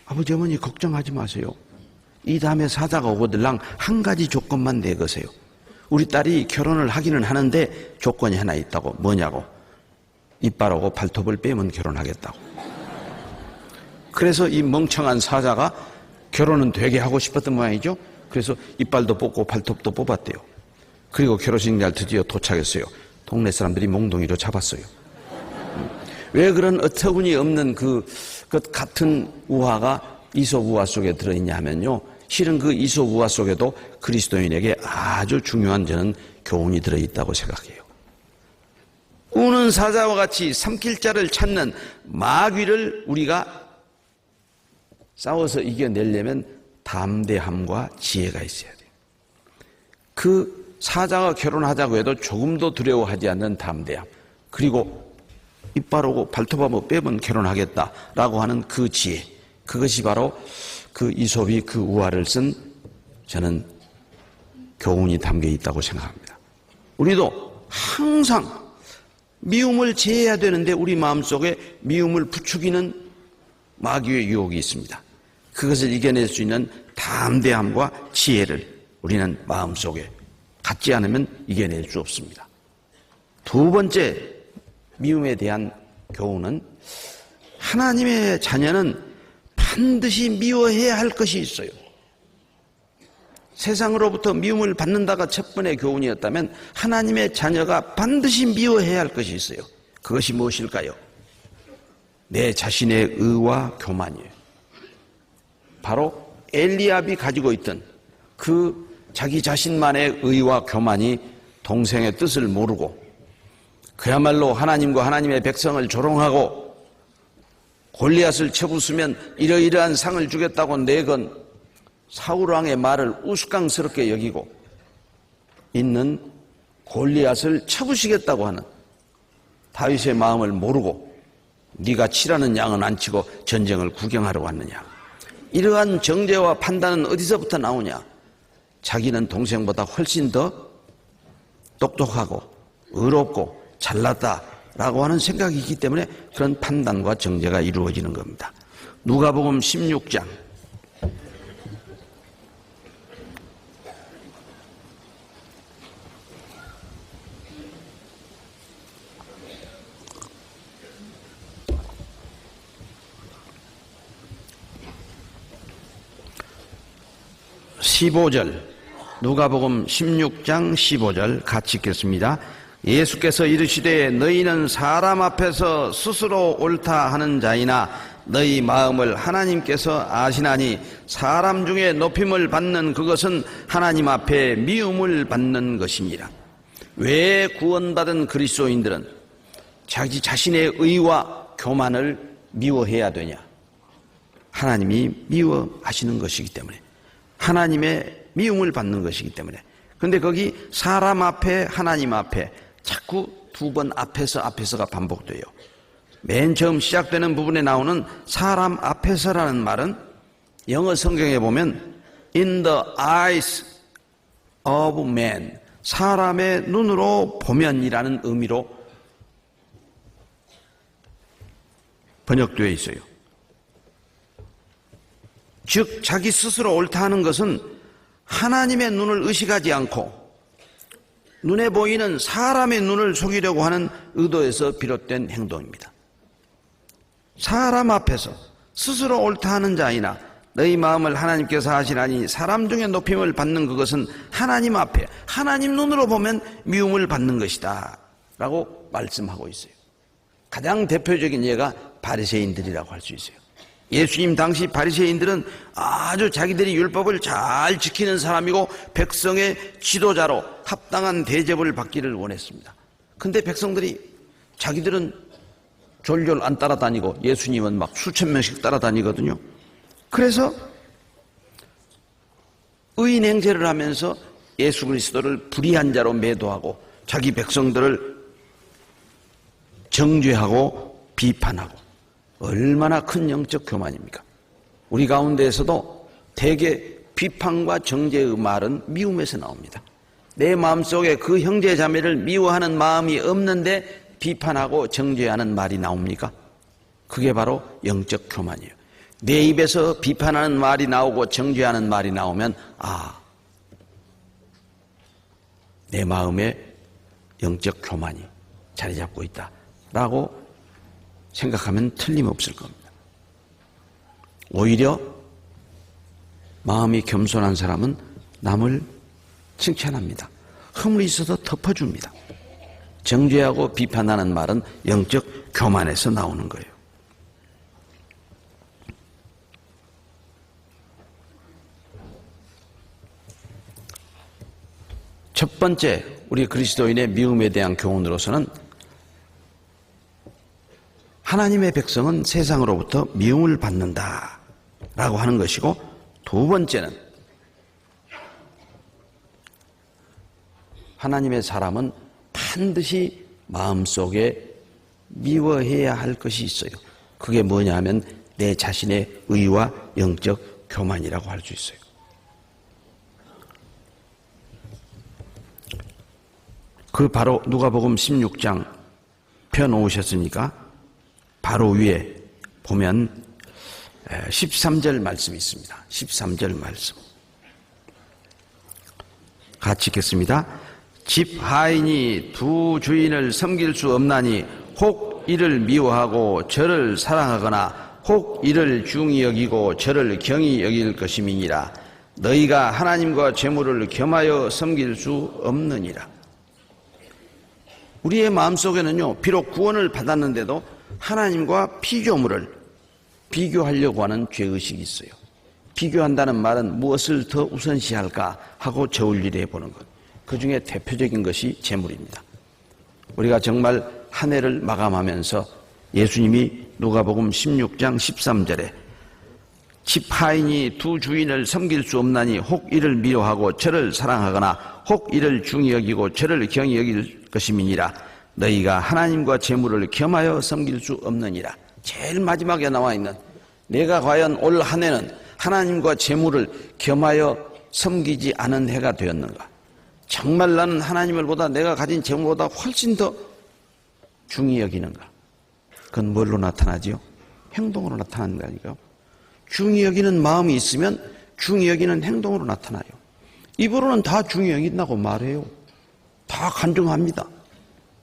아버지 어머니 걱정하지 마세요. 이 다음에 사자가 오거들랑 한 가지 조건만 내거세요. 우리 딸이 결혼을 하기는 하는데 조건이 하나 있다고. 뭐냐고. 이빨하고 발톱을 빼면 결혼하겠다고. 그래서 이 멍청한 사자가 결혼은 되게 하고 싶었던 모양이죠. 그래서 이빨도 뽑고 발톱도 뽑았대요. 그리고 결혼식 날 드디어 도착했어요. 동네 사람들이 몽둥이로 잡았어요. 왜 그런 어처구니 없는 그 같은 우화가 이솝우화 속에 들어있냐 하면요. 실은 그 이솝우화 속에도 그리스도인에게 아주 중요한 저는 교훈이 들어있다고 생각해요. 우는 사자와 같이 삼킬 자를 찾는 마귀를 우리가 싸워서 이겨내려면 담대함과 지혜가 있어야 돼요. 그 사자가 결혼하자고 해도 조금도 두려워하지 않는 담대함. 그리고 입 바르고 발톱 한번 빼면 결혼하겠다라고 하는 그 지혜, 그것이 바로 그 이솝이 그 우화를 쓴 저는 교훈이 담겨 있다고 생각합니다. 우리도 항상 미움을 제해야 되는데 우리 마음속에 미움을 부추기는 마귀의 유혹이 있습니다. 그것을 이겨낼 수 있는 담대함과 지혜를 우리는 마음속에 갖지 않으면 이겨낼 수 없습니다. 두 번째 미움에 대한 교훈은 하나님의 자녀는 반드시 미워해야 할 것이 있어요. 세상으로부터 미움을 받는다가 첫 번의 교훈이었다면 하나님의 자녀가 반드시 미워해야 할 것이 있어요. 그것이 무엇일까요? 내 자신의 의와 교만이에요. 바로 엘리압이 가지고 있던 그 자기 자신만의 의와 교만이 동생의 뜻을 모르고 그야말로 하나님과 하나님의 백성을 조롱하고 골리앗을 쳐부수면 이러이러한 상을 주겠다고 내건 사울왕의 말을 우스꽝스럽게 여기고 있는 골리앗을 쳐부시겠다고 하는 다윗의 마음을 모르고 네가 치라는 양은 안 치고 전쟁을 구경하러 왔느냐. 이러한 정죄와 판단은 어디서부터 나오냐. 자기는 동생보다 훨씬 더 똑똑하고 의롭고 잘났다라고 하는 생각이 있기 때문에 그런 판단과 정죄가 이루어지는 겁니다. 누가복음 16장 15절, 누가복음 16장 15절 같이 읽겠습니다. 예수께서 이르시되 너희는 사람 앞에서 스스로 옳다 하는 자이나 너희 마음을 하나님께서 아시나니 사람 중에 높임을 받는 그것은 하나님 앞에 미움을 받는 것입니다. 왜 구원받은 그리스도인들은 자기 자신의 의와 교만을 미워해야 되냐? 하나님이 미워하시는 것이기 때문에, 하나님의 미움을 받는 것이기 때문에. 그런데 거기 사람 앞에 하나님 앞에 자꾸 두 번 앞에서가 반복돼요. 맨 처음 시작되는 부분에 나오는 사람 앞에서라는 말은 영어 성경에 보면 in the eyes of man, 사람의 눈으로 보면이라는 의미로 번역되어 있어요. 즉 자기 스스로 옳다 하는 것은 하나님의 눈을 의식하지 않고 눈에 보이는 사람의 눈을 속이려고 하는 의도에서 비롯된 행동입니다. 사람 앞에서 스스로 옳다 하는 자이나 너희 마음을 하나님께서 아시나니 사람 중에 높임을 받는 그것은 하나님 앞에 하나님 눈으로 보면 미움을 받는 것이다 라고 말씀하고 있어요. 가장 대표적인 예가 바리새인들이라고 할 수 있어요. 예수님 당시 바리새인들은 아주 자기들이 율법을 잘 지키는 사람이고 백성의 지도자로 합당한 대접을 받기를 원했습니다. 그런데 백성들이 자기들은 졸졸 안 따라다니고 예수님은 막 수천 명씩 따라다니거든요. 그래서 의인 행세를 하면서 예수 그리스도를 불의한 자로 매도하고 자기 백성들을 정죄하고 비판하고, 얼마나 큰 영적 교만입니까? 우리 가운데에서도 대개 비판과 정죄의 말은 미움에서 나옵니다. 내 마음속에 그 형제 자매를 미워하는 마음이 없는데 비판하고 정죄하는 말이 나옵니까? 그게 바로 영적 교만이에요. 내 입에서 비판하는 말이 나오고 정죄하는 말이 나오면 내 마음에 영적 교만이 자리 잡고 있다라고 생각하면 틀림없을 겁니다. 오히려 마음이 겸손한 사람은 남을 칭찬합니다. 허물이 있어서 덮어줍니다. 정죄하고 비판하는 말은 영적 교만에서 나오는 거예요. 첫 번째 우리 그리스도인의 미움에 대한 교훈으로서는 하나님의 백성은 세상으로부터 미움을 받는다라고 하는 것이고, 두 번째는 하나님의 사람은 반드시 마음속에 미워해야 할 것이 있어요. 그게 뭐냐 하면 내 자신의 의와 영적 교만이라고 할 수 있어요. 그 바로 누가복음 16장 펴놓으셨으니까 바로 위에 보면 13절 말씀이 있습니다. 13절 말씀 같이 읽겠습니다. 집 하인이 두 주인을 섬길 수 없나니 혹 이를 미워하고 저를 사랑하거나 혹 이를 중히 여기고 저를 경히 여길 것임이니라. 너희가 하나님과 재물을 겸하여 섬길 수 없느니라. 우리의 마음속에는요, 비록 구원을 받았는데도 하나님과 피조물을 비교하려고 하는 죄의식이 있어요. 비교한다는 말은 무엇을 더 우선시할까 하고 저울질해 보는 것. 그 중에 대표적인 것이 재물입니다. 우리가 정말 한 해를 마감하면서 예수님이 누가복음 16장 13절에 집 하인이 두 주인을 섬길 수 없나니 혹 이를 미워하고 저를 사랑하거나 혹 이를 중히 여기고 저를 경히 여길 것임이니라. 너희가 하나님과 재물을 겸하여 섬길 수 없느니라. 제일 마지막에 나와 있는 내가 과연 올 한 해는 하나님과 재물을 겸하여 섬기지 않은 해가 되었는가? 정말 나는 하나님을 보다 내가 가진 재물보다 훨씬 더 중히 여기는가? 그건 뭘로 나타나지요? 행동으로 나타나는 거니까요. 중히 여기는 마음이 있으면 중히 여기는 행동으로 나타나요. 입으로는 다 중히 여긴다고 말해요. 다 간증합니다.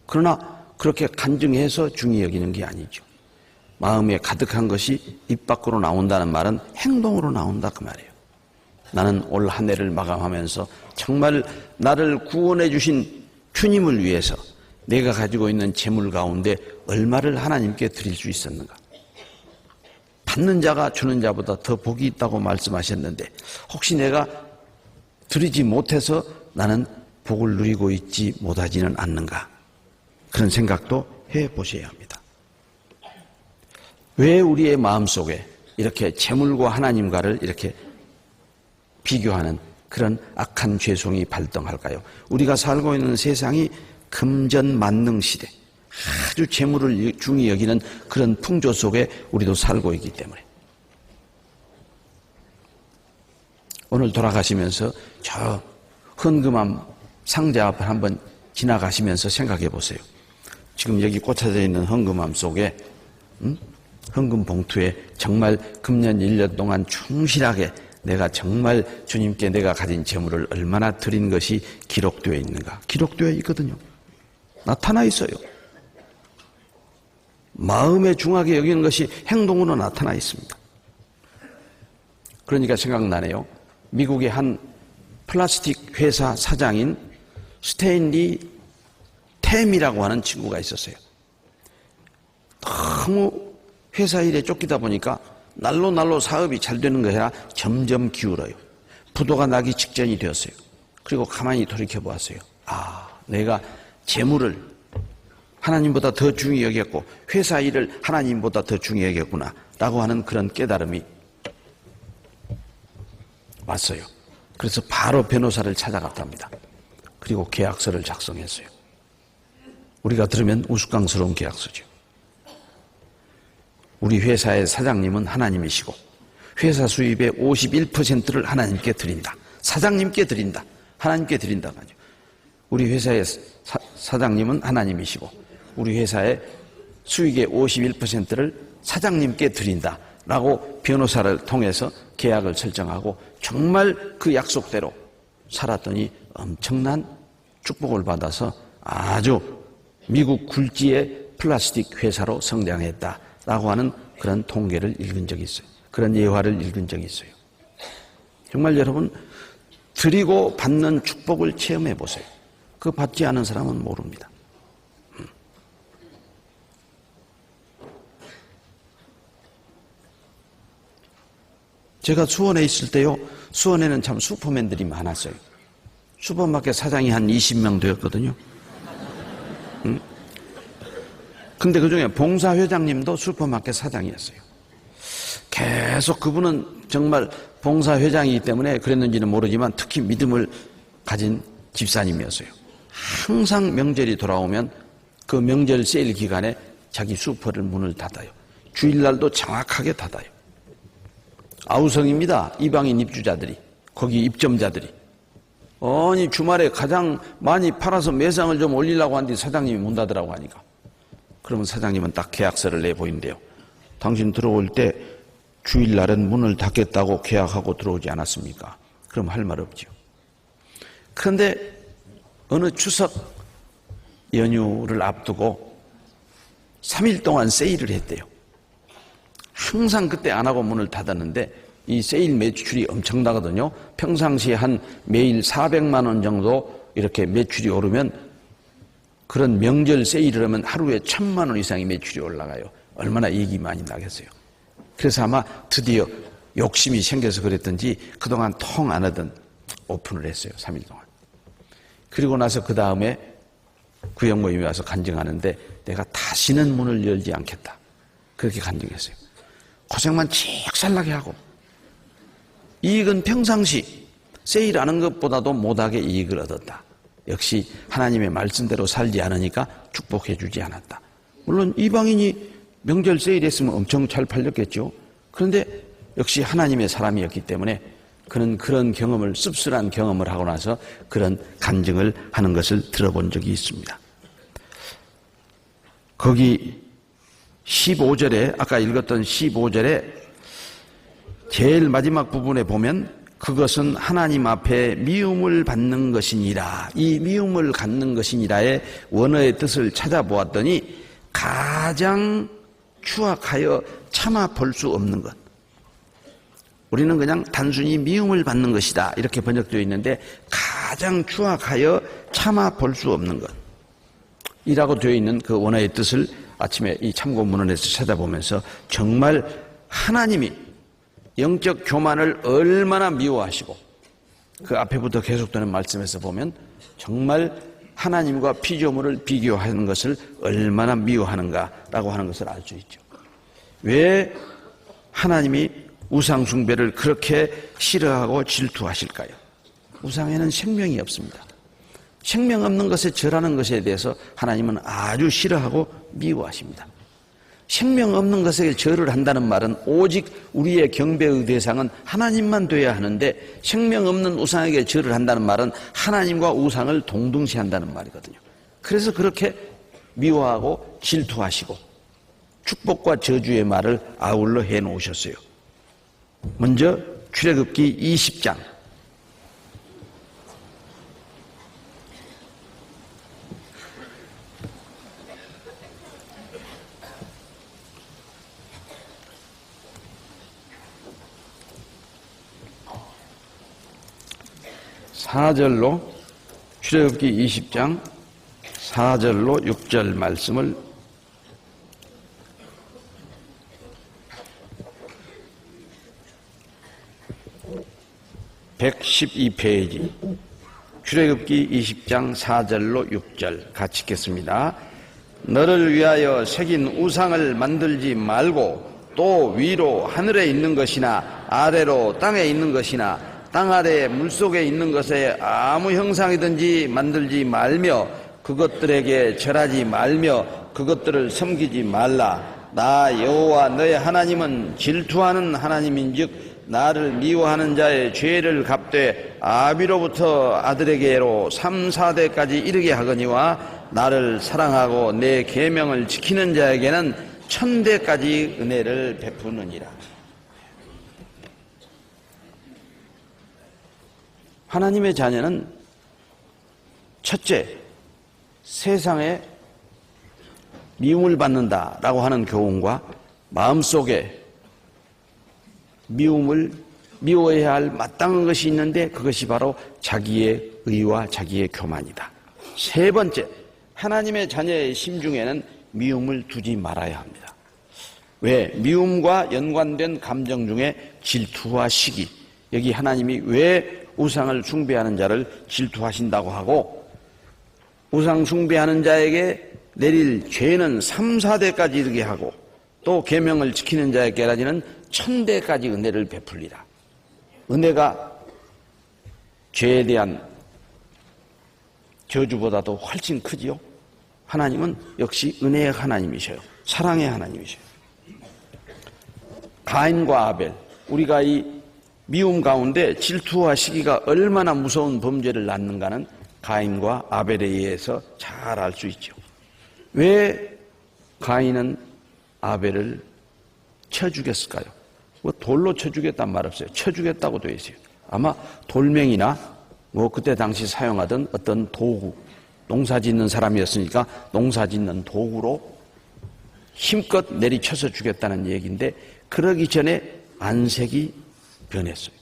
그러나 그렇게 간증해서 중히 여기는 게 아니죠. 마음에 가득한 것이 입 밖으로 나온다는 말은 행동으로 나온다 그 말이에요. 나는 올 한 해를 마감하면서 정말 나를 구원해 주신 주님을 위해서 내가 가지고 있는 재물 가운데 얼마를 하나님께 드릴 수 있었는가? 받는 자가 주는 자보다 더 복이 있다고 말씀하셨는데 혹시 내가 드리지 못해서 나는 복을 누리고 있지 못하지는 않는가? 그런 생각도 해보셔야 합니다. 왜 우리의 마음속에 이렇게 재물과 하나님과를 이렇게 비교하는 그런 악한 죄송이 발동할까요? 우리가 살고 있는 세상이 금전만능 시대, 아주 재물을 중히 여기는 그런 풍조 속에 우리도 살고 있기 때문에 오늘 돌아가시면서 저 헌금함 상자 앞을 한번 지나가시면서 생각해 보세요. 지금 여기 꽂혀져 있는 헌금함 속에 헌금 봉투에 정말 금년 1년 동안 충실하게 내가 정말 주님께 내가 가진 재물을 얼마나 드린 것이 기록되어 있는가? 기록되어 있거든요. 나타나 있어요. 마음에 중하게 여기는 것이 행동으로 나타나 있습니다. 그러니까 생각나네요. 미국의 한 플라스틱 회사 사장인 스테인리 템이라고 하는 친구가 있었어요. 너무 회사 일에 쫓기다 보니까 날로 사업이 잘 되는 게 아니라 점점 기울어요. 부도가 나기 직전이 되었어요. 그리고 가만히 돌이켜보았어요. 아, 내가 재물을 하나님보다 더 중히 여겼고 회사 일을 하나님보다 더 중히 여겼구나 라고 하는 그런 깨달음이 왔어요. 그래서 바로 변호사를 찾아갔답니다. 그리고 계약서를 작성했어요. 우리가 들으면 우스꽝스러운 계약서죠. 우리 회사의 사장님은 하나님이시고 회사 수입의 51%를 하나님께 드린다. 사장님께 드린다. 하나님께 드린다고 하죠. 우리 회사의 사장님은 하나님이시고 우리 회사의 수익의 51%를 사장님께 드린다라고 변호사를 통해서 계약을 설정하고 정말 그 약속대로 살았더니 엄청난 축복을 받아서 아주 미국 굴지의 플라스틱 회사로 성장했다라고 하는 그런 통계를 읽은 적이 있어요. 그런 예화를 읽은 적이 있어요. 정말 여러분 드리고 받는 축복을 체험해 보세요. 그 받지 않은 사람은 모릅니다. 제가 수원에 있을 때요, 수원에는 참 슈퍼맨들이 많았어요. 슈퍼마켓 사장이 한 20명 되었거든요. 근데 그 중에 봉사회장님도 슈퍼마켓 사장이었어요. 계속 그분은 정말 봉사회장이기 때문에 그랬는지는 모르지만 특히 믿음을 가진 집사님이었어요. 항상 명절이 돌아오면 그 명절 세일 기간에 자기 수퍼를 문을 닫아요. 주일날도 정확하게 닫아요. 아우성입니다. 이방인 입주자들이, 거기 입점자들이. 아니 주말에 가장 많이 팔아서 매상을 좀 올리려고 하는데 사장님이 문 닫으라고 하니까. 그러면 사장님은 딱 계약서를 내보인대요. 당신 들어올 때 주일날은 문을 닫겠다고 계약하고 들어오지 않았습니까? 그럼 할 말 없죠. 그런데 어느 추석 연휴를 앞두고 3일 동안 세일을 했대요. 항상 그때 안 하고 문을 닫았는데 이 세일 매출이 엄청나거든요. 평상시에 한 매일 400만 원 정도 이렇게 매출이 오르면 그런 명절 세일을 하면 하루에 1000만 원 이상의 매출이 올라가요. 얼마나 이익이 많이 나겠어요. 그래서 아마 드디어 욕심이 생겨서 그랬던지 그동안 통 안 하던 오픈을 했어요. 3일 동안. 그리고 나서 그 다음에 구역 모임에 와서 간증하는데 내가 다시는 문을 열지 않겠다. 그렇게 간증했어요. 고생만 칙살나게 하고 이익은 평상시 세일하는 것보다도 못하게 이익을 얻었다. 역시 하나님의 말씀대로 살지 않으니까 축복해 주지 않았다. 물론 이방인이 명절 세일했으면 엄청 잘 팔렸겠죠. 그런데 역시 하나님의 사람이었기 때문에 그는 그런 경험을, 씁쓸한 경험을 하고 나서 그런 간증을 하는 것을 들어본 적이 있습니다. 거기 15절에, 아까 읽었던 15절에 제일 마지막 부분에 보면 그것은 하나님 앞에 미움을 받는 것이니라. 이 미움을 갖는 것이니라의 원어의 뜻을 찾아보았더니 가장 추악하여 참아 볼 수 없는 것. 우리는 그냥 단순히 미움을 받는 것이다 이렇게 번역되어 있는데 가장 추악하여 참아 볼 수 없는 것 이라고 되어 있는 그 원어의 뜻을 아침에 이 참고문헌에서 찾아보면서 정말 하나님이 영적 교만을 얼마나 미워하시고 그 앞에부터 계속되는 말씀에서 보면 정말 하나님과 피조물을 비교하는 것을 얼마나 미워하는가라고 하는 것을 알 수 있죠. 왜 하나님이 우상 숭배를 그렇게 싫어하고 질투하실까요? 우상에는 생명이 없습니다. 생명 없는 것에 절하는 것에 대해서 하나님은 아주 싫어하고 미워하십니다. 생명 없는 것에 절을 한다는 말은 오직 우리의 경배의 대상은 하나님만 돼야 하는데 생명 없는 우상에게 절을 한다는 말은 하나님과 우상을 동등시한다는 말이거든요. 그래서 그렇게 미워하고 질투하시고 축복과 저주의 말을 아울러 해놓으셨어요. 먼저 출애굽기 20장 4절로 출애굽기 20장 4절로 6절 말씀을 112페이지 출애굽기 20장 4절로 6절 같이 읽겠습니다. 너를 위하여 새긴 우상을 만들지 말고 또 위로 하늘에 있는 것이나 아래로 땅에 있는 것이나 땅 아래 물속에 있는 것에 아무 형상이든지 만들지 말며 그것들에게 절하지 말며 그것들을 섬기지 말라. 나 여호와 너의 하나님은 질투하는 하나님인즉 나를 미워하는 자의 죄를 갚되 아비로부터 아들에게로 3, 4대까지 이르게 하거니와 나를 사랑하고 내 계명을 지키는 자에게는 1000대까지 은혜를 베푸느니라. 하나님의 자녀는 첫째, 세상에 미움을 받는다라고 하는 교훈과 마음속에 미워해야 할 마땅한 것이 있는데 그것이 바로 자기의 의와 자기의 교만이다. 세 번째, 하나님의 자녀의 심중에는 미움을 두지 말아야 합니다. 왜? 미움과 연관된 감정 중에 질투와 시기, 여기 하나님이 왜 우상을 숭배하는 자를 질투하신다고 하고 우상 숭배하는 자에게 내릴 죄는 3, 4대까지 이르게 하고 또 계명을 지키는 자에게라지는 1000대까지 은혜를 베풀리라. 은혜가 죄에 대한 저주보다도 훨씬 크지요. 하나님은 역시 은혜의 하나님이셔요. 사랑의 하나님이셔요. 가인과 아벨, 우리가 이 미움 가운데 질투와 시기가 얼마나 무서운 범죄를 낳는가는 가인과 아벨에 의해서 잘 알 수 있죠. 왜 가인은 아벨을 쳐 죽였을까요? 뭐 돌로 쳐 죽였단 말 없어요. 쳐 죽였다고 되어 있어요. 아마 돌멩이나 뭐 그때 당시 사용하던 어떤 도구, 농사 짓는 사람이었으니까 농사 짓는 도구로 힘껏 내리쳐서 죽였다는 얘기인데, 그러기 전에 안색이 변했어요.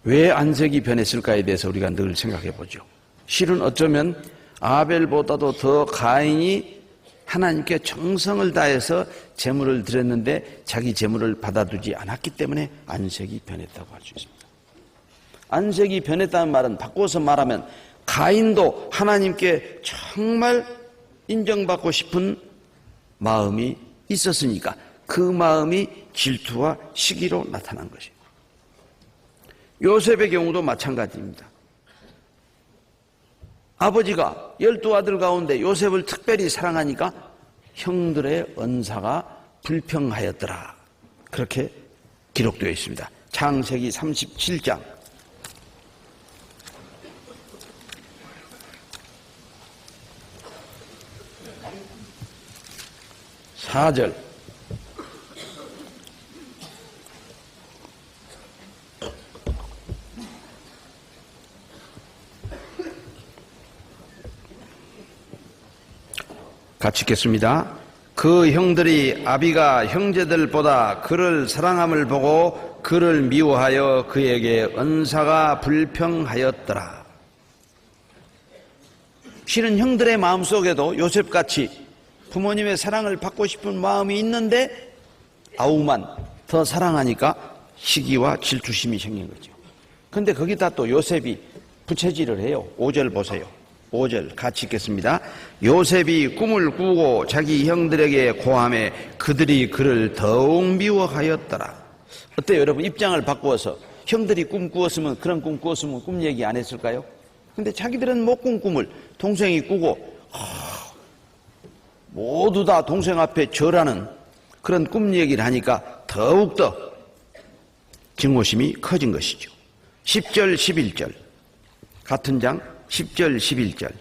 왜 안색이 변했을까에 대해서 우리가 늘 생각해 보죠. 실은 어쩌면 아벨보다도 더 가인이 하나님께 정성을 다해서 제물을 드렸는데 자기 제물을 받아두지 않았기 때문에 안색이 변했다고 할 수 있습니다. 안색이 변했다는 말은 바꿔서 말하면 가인도 하나님께 정말 인정받고 싶은 마음이 있었으니까 그 마음이 질투와 시기로 나타난 것이에요. 요셉의 경우도 마찬가지입니다. 아버지가 12아들 가운데 요셉을 특별히 사랑하니까 형들의 언사가 불평하였더라. 그렇게 기록되어 있습니다. 창세기 37장 4절. 같이 읽겠습니다. 그 형들이 아비가 형제들보다 그를 사랑함을 보고 그를 미워하여 그에게 언사가 불평하였더라. 실은 형들의 마음속에도 요셉같이 부모님의 사랑을 받고 싶은 마음이 있는데 아우만 더 사랑하니까 시기와 질투심이 생긴 거죠. 그런데 거기다 또 요셉이 부채질을 해요. 5절 보세요. 5절 같이 읽겠습니다. 요셉이 꿈을 꾸고 자기 형들에게 고함해 그들이 그를 더욱 미워하였더라. 어때요 여러분? 입장을 바꾸어서 형들이 꿈 꾸었으면, 그런 꿈 꾸었으면 꿈 얘기 안 했을까요? 근데 자기들은 못 꾼 꿈을 동생이 꾸고 모두 다 동생 앞에 절하는 그런 꿈 얘기를 하니까 더욱더 증오심이 커진 것이죠. 10절 11절 같은 장 10절 11절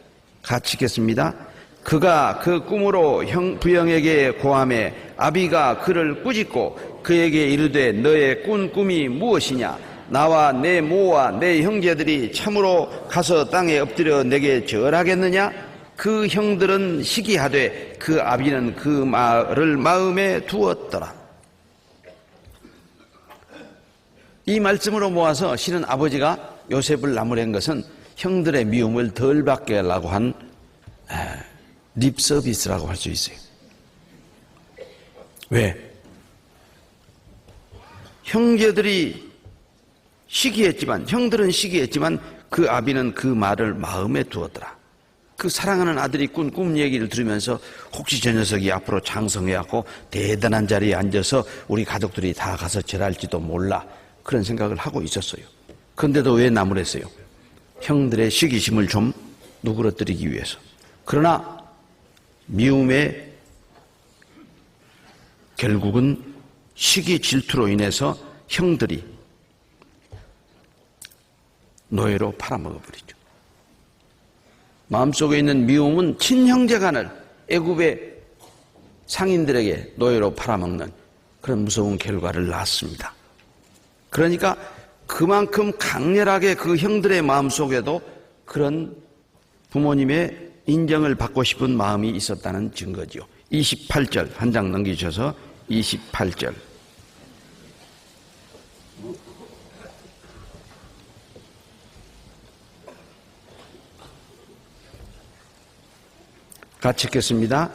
같이 읽겠습니다. 그가 그 꿈으로 부형에게 고함해 아비가 그를 꾸짖고 그에게 이르되 너의 꾼 꿈이 무엇이냐? 나와 내 모와 내 형제들이 참으로 가서 땅에 엎드려 내게 절하겠느냐? 그 형들은 시기하되 그 아비는 그 말을 마음에 두었더라. 이 말씀으로 모아서 실은 아버지가 요셉을 나무란 것은 형들의 미움을 덜 받게 하려고 한 립 서비스라고 할 수 있어요. 왜? 형제들이 시기했지만, 형들은 시기했지만 그 아비는 그 말을 마음에 두었더라. 그 사랑하는 아들이 꾼 꿈 얘기를 들으면서 혹시 저 녀석이 앞으로 장성해갖고 대단한 자리에 앉아서 우리 가족들이 다 가서 절할지도 몰라, 그런 생각을 하고 있었어요. 그런데도 왜 나무랬어요? 형들의 시기심을 좀 누그러뜨리기 위해서. 그러나 미움의 결국은 시기 질투로 인해서 형들이 노예로 팔아먹어버리죠. 마음속에 있는 미움은 친형제 간을 애굽의 상인들에게 노예로 팔아먹는 그런 무서운 결과를 낳았습니다. 그러니까 그만큼 강렬하게 그 형들의 마음속에도 그런 부모님의 인정을 받고 싶은 마음이 있었다는 증거지요. 28절 한 장 넘기셔서 28절. 같이 읽겠습니다.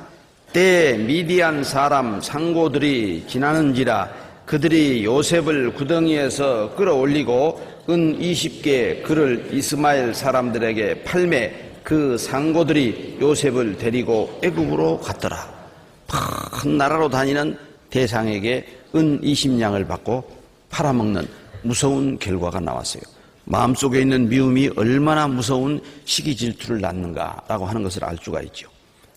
때에 미디안 사람 상고들이 지나는지라 그들이 요셉을 구덩이에서 끌어올리고 은 20개 그를 이스마엘 사람들에게 팔매 그 상고들이 요셉을 데리고 애굽으로 갔더라. 큰 나라로 다니는 대상에게 은 20냥을 받고 팔아먹는 무서운 결과가 나왔어요. 마음속에 있는 미움이 얼마나 무서운 시기 질투를 낳는가라고 하는 것을 알 수가 있죠.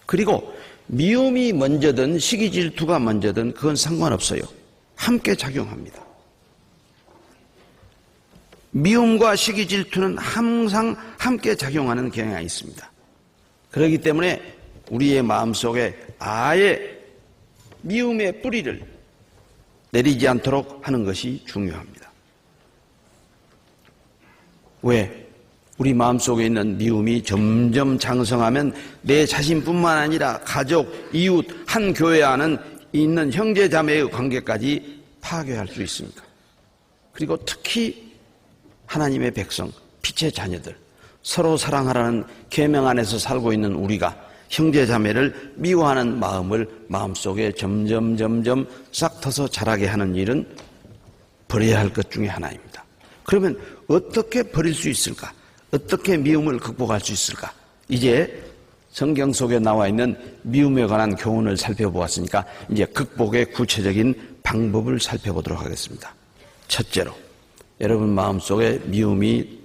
그리고 미움이 먼저든 시기 질투가 먼저든 그건 상관없어요. 함께 작용합니다. 미움과 시기 질투는 항상 함께 작용하는 경향이 있습니다. 그렇기 때문에 우리의 마음속에 아예 미움의 뿌리를 내리지 않도록 하는 것이 중요합니다. 왜? 우리 마음속에 있는 미움이 점점 장성하면 내 자신뿐만 아니라 가족, 이웃, 한 교회 안에 있는 형제 자매의 관계까지 파괴할 수 있습니다. 그리고 특히 하나님의 백성, 빛의 자녀들, 서로 사랑하라는 계명 안에서 살고 있는 우리가 형제 자매를 미워하는 마음을 마음속에 점점 싹 터서 자라게 하는 일은 버려야 할 것 중에 하나입니다. 그러면 어떻게 버릴 수 있을까? 어떻게 미움을 극복할 수 있을까? 이제 성경 속에 나와 있는 미움에 관한 교훈을 살펴보았으니까 이제 극복의 구체적인 방법을 살펴보도록 하겠습니다. 첫째로, 여러분 마음속에 미움이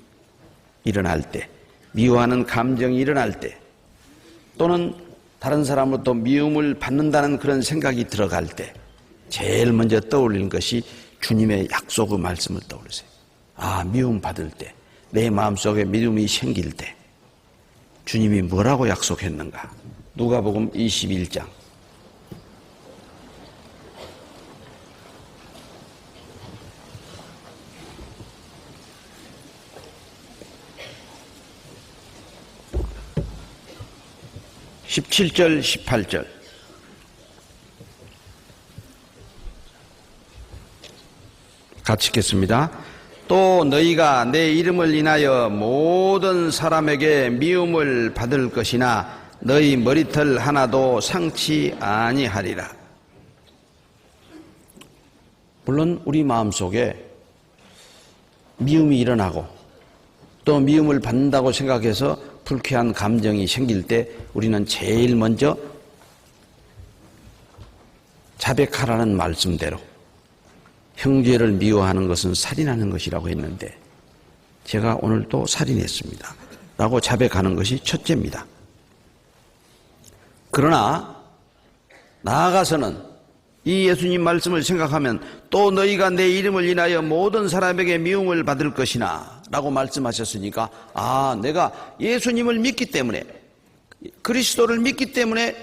일어날 때, 미워하는 감정이 일어날 때, 또는 다른 사람으로부터 미움을 받는다는 그런 생각이 들어갈 때 제일 먼저 떠올리는 것이 주님의 약속의 말씀을 떠올리세요. 아, 미움 받을 때, 내 마음속에 미움이 생길 때 주님이 뭐라고 약속했는가? 누가복음 21장 17절 18절 같이 읽겠습니다. 또 너희가 내 이름을 인하여 모든 사람에게 미움을 받을 것이나 너희 머리털 하나도 상치 아니하리라. 물론 우리 마음속에 미움이 일어나고 또 미움을 받는다고 생각해서 불쾌한 감정이 생길 때 우리는 제일 먼저 자백하라는 말씀대로 형제를 미워하는 것은 살인하는 것이라고 했는데 제가 오늘 또 살인했습니다 라고 자백하는 것이 첫째입니다. 그러나 나아가서는 이 예수님 말씀을 생각하면 또 너희가 내 이름을 인하여 모든 사람에게 미움을 받을 것이나 라고 말씀하셨으니까 아, 내가 예수님을 믿기 때문에 그리스도를 믿기 때문에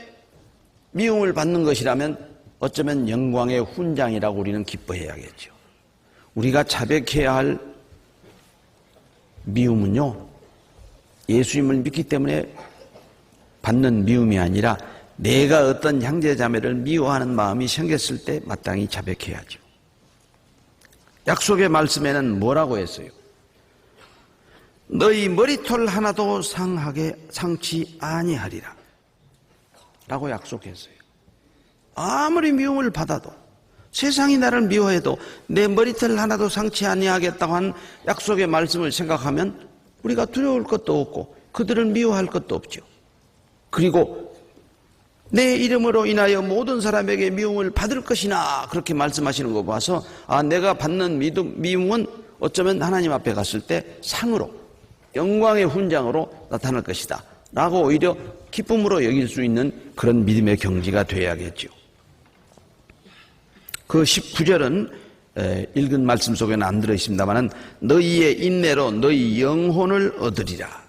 미움을 받는 것이라면 어쩌면 영광의 훈장이라고 우리는 기뻐해야겠죠. 우리가 자백해야 할 미움은요, 예수님을 믿기 때문에 받는 미움이 아니라 내가 어떤 형제자매를 미워하는 마음이 생겼을 때 마땅히 자백해야죠. 약속의 말씀에는 뭐라고 했어요? 너희 머리털 하나도 상치 아니하리라 라고 약속했어요. 아무리 미움을 받아도 세상이 나를 미워해도 내 머리털 하나도 상치 아니하겠다고 한 약속의 말씀을 생각하면 우리가 두려울 것도 없고 그들을 미워할 것도 없죠. 그리고 내 이름으로 인하여 모든 사람에게 미움을 받을 것이나 그렇게 말씀하시는 거 봐서 아, 내가 받는 미움은 어쩌면 하나님 앞에 갔을 때 상으로 영광의 훈장으로 나타날 것이다 라고 오히려 기쁨으로 여길 수 있는 그런 믿음의 경지가 되어야겠죠. 그 19절은 읽은 말씀 속에는 안 들어있습니다만 너희의 인내로 너희 영혼을 얻으리라.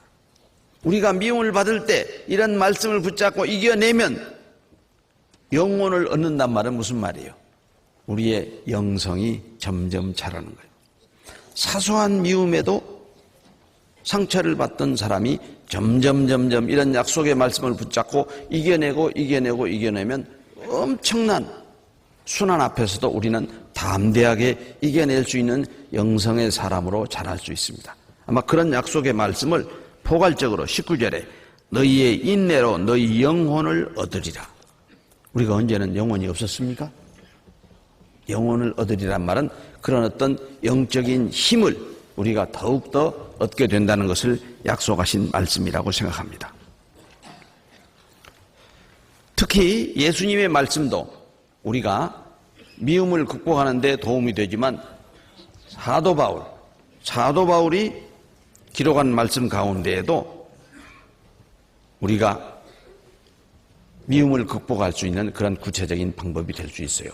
우리가 미움을 받을 때 이런 말씀을 붙잡고 이겨내면 영혼을 얻는단 말은 무슨 말이에요? 우리의 영성이 점점 자라는 거예요. 사소한 미움에도 상처를 받던 사람이 점점 이런 약속의 말씀을 붙잡고 이겨내면 엄청난 순환 앞에서도 우리는 담대하게 이겨낼 수 있는 영성의 사람으로 자랄 수 있습니다. 아마 그런 약속의 말씀을 포괄적으로 19절에 너희의 인내로 너희 영혼을 얻으리라. 우리가 언제는 영혼이 없었습니까? 영혼을 얻으리란 말은 그런 어떤 영적인 힘을 우리가 더욱더 얻게 된다는 것을 약속하신 말씀이라고 생각합니다. 특히 예수님의 말씀도 우리가 미움을 극복하는 데 도움이 되지만 사도 바울이 기록한 말씀 가운데에도 우리가 미움을 극복할 수 있는 그런 구체적인 방법이 될 수 있어요.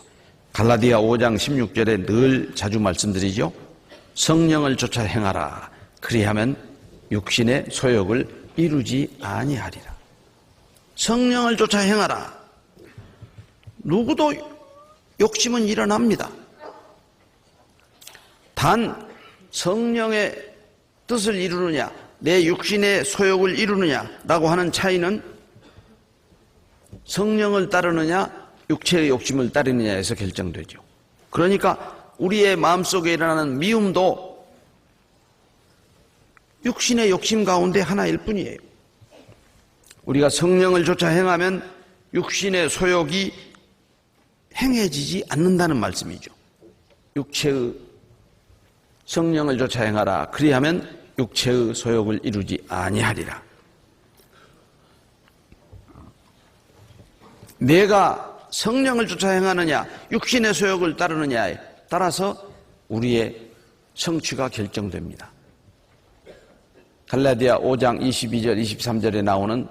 갈라디아 5장 16절에 늘 자주 말씀드리죠. 성령을 쫓아 행하라. 그리하면 육신의 소욕을 이루지 아니하리라. 성령을 쫓아 행하라. 누구도 욕심은 일어납니다. 단 성령의 뜻을 이루느냐, 내 육신의 소욕을 이루느냐라고 하는 차이는 성령을 따르느냐, 육체의 욕심을 따르느냐에서 결정되죠. 그러니까 우리의 마음속에 일어나는 미움도 육신의 욕심 가운데 하나일 뿐이에요. 우리가 성령을 쫓아 행하면 육신의 소욕이 행해지지 않는다는 말씀이죠. 육체의 성령을 쫓아 행하라. 그리하면 육체의 소욕을 이루지 아니하리라. 내가 성령을 쫓아 행하느냐, 육신의 소욕을 따르느냐에 따라서 우리의 성취가 결정됩니다. 갈라디아 5장 22절, 23절에 나오는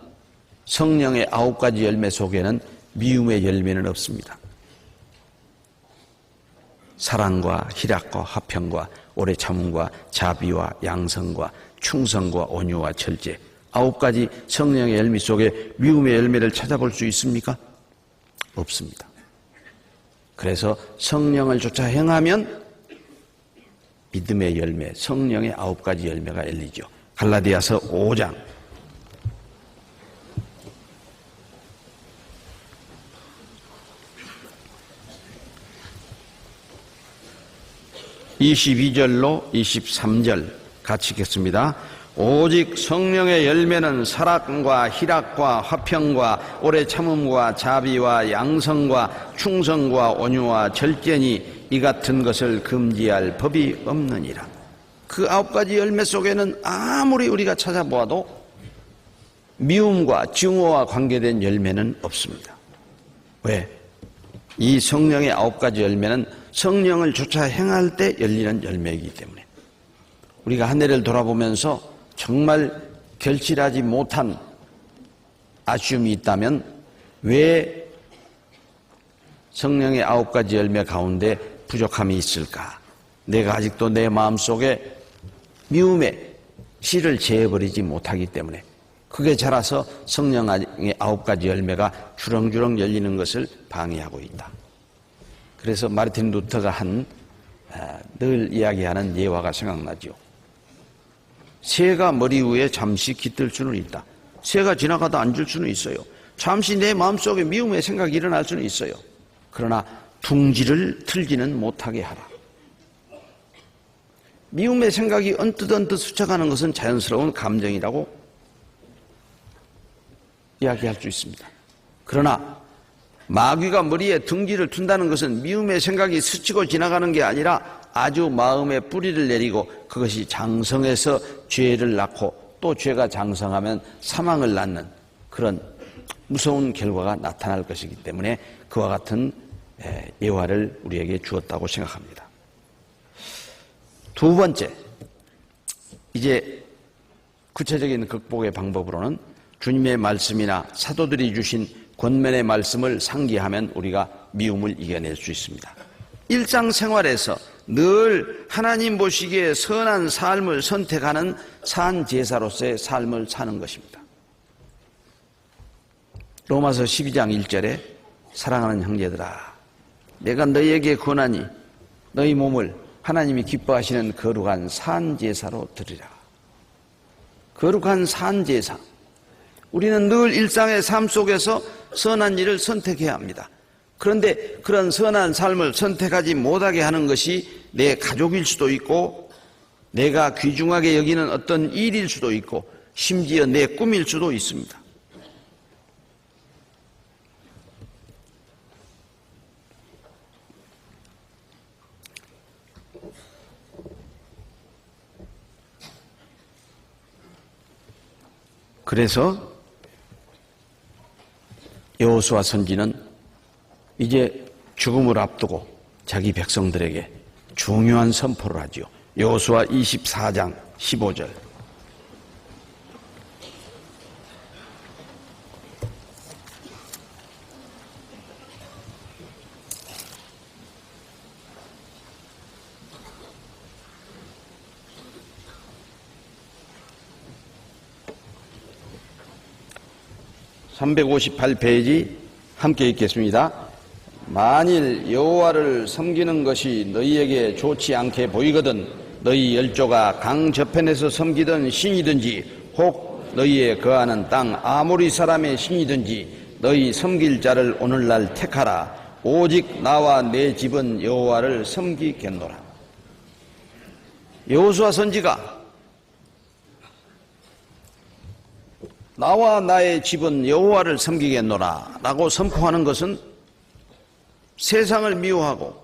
성령의 9가지 열매 속에는 미움의 열매는 없습니다. 사랑과 희락과 화평과 오래 참음과 자비와 양성과 충성과 온유와 절제, 9가지 성령의 열매 속에 미움의 열매를 찾아볼 수 있습니까? 없습니다. 그래서 성령을 쫓아 행하면 믿음의 열매, 성령의 9가지 열매가 열리죠. 갈라디아서 5장 22절로 23절 같이 읽겠습니다. 오직 성령의 열매는 사랑과 희락과 화평과 오래 참음과 자비와 양성과 충성과 온유와 절제니 이 같은 것을 금지할 법이 없느니라. 그 9가지 열매 속에는 아무리 우리가 찾아보아도 미움과 증오와 관계된 열매는 없습니다. 왜? 이 성령의 9가지 열매는 성령을 쫓아 행할 때 열리는 열매이기 때문에 우리가 한 해를 돌아보면서 정말 결실하지 못한 아쉬움이 있다면 왜 성령의 9가지 열매 가운데 부족함이 있을까? 내가 아직도 내 마음속에 미움의 씨를 재버리지 못하기 때문에 그게 자라서 성령의 9가지 열매가 주렁주렁 열리는 것을 방해하고 있다. 그래서 마르틴 루터가 늘 이야기하는 예화가 생각나죠. 새가 머리 위에 잠시 깃들 수는 있다. 새가 지나가다 앉을 수는 있어요. 잠시 내 마음속에 미움의 생각이 일어날 수는 있어요. 그러나 둥지를 틀지는 못하게 하라. 미움의 생각이 언뜻 스쳐가는 것은 자연스러운 감정이라고 이야기할 수 있습니다. 그러나 마귀가 머리에 둥지를 둔다는 것은 미움의 생각이 스치고 지나가는 게 아니라 아주 마음에 뿌리를 내리고 그것이 장성해서 죄를 낳고 또 죄가 장성하면 사망을 낳는 그런 무서운 결과가 나타날 것이기 때문에 그와 같은 예화를 우리에게 주었다고 생각합니다. 두 번째, 이제 구체적인 극복의 방법으로는 주님의 말씀이나 사도들이 주신 권면의 말씀을 상기하면 우리가 미움을 이겨낼 수 있습니다. 일상생활에서 늘 하나님 보시기에 선한 삶을 선택하는 산제사로서의 삶을 사는 것입니다. 로마서 12장 1절에 사랑하는 형제들아, 내가 너희에게 권하니 너희 몸을 하나님이 기뻐하시는 거룩한 산제사로 드리라. 거룩한 산제사. 우리는 늘 일상의 삶 속에서 선한 일을 선택해야 합니다. 그런데 그런 선한 삶을 선택하지 못하게 하는 것이 내 가족일 수도 있고 내가 귀중하게 여기는 어떤 일일 수도 있고 심지어 내 꿈일 수도 있습니다. 그래서 여호수아 선지는 이제 죽음을 앞두고 자기 백성들에게 중요한 선포를 하죠. 여호수아 24장 15절. 358페이지 함께 읽겠습니다. 만일 여호와를 섬기는 것이 너희에게 좋지 않게 보이거든 너희 열조가 강 저편에서 섬기던 신이든지 혹 너희의 거하는 땅 아모리 사람의 신이든지 너희 섬길 자를 오늘날 택하라. 오직 나와 내 집은 여호와를 섬기겠노라. 여호수아 선지가 나와 나의 집은 여호와를 섬기겠노라 라고 선포하는 것은 세상을 미워하고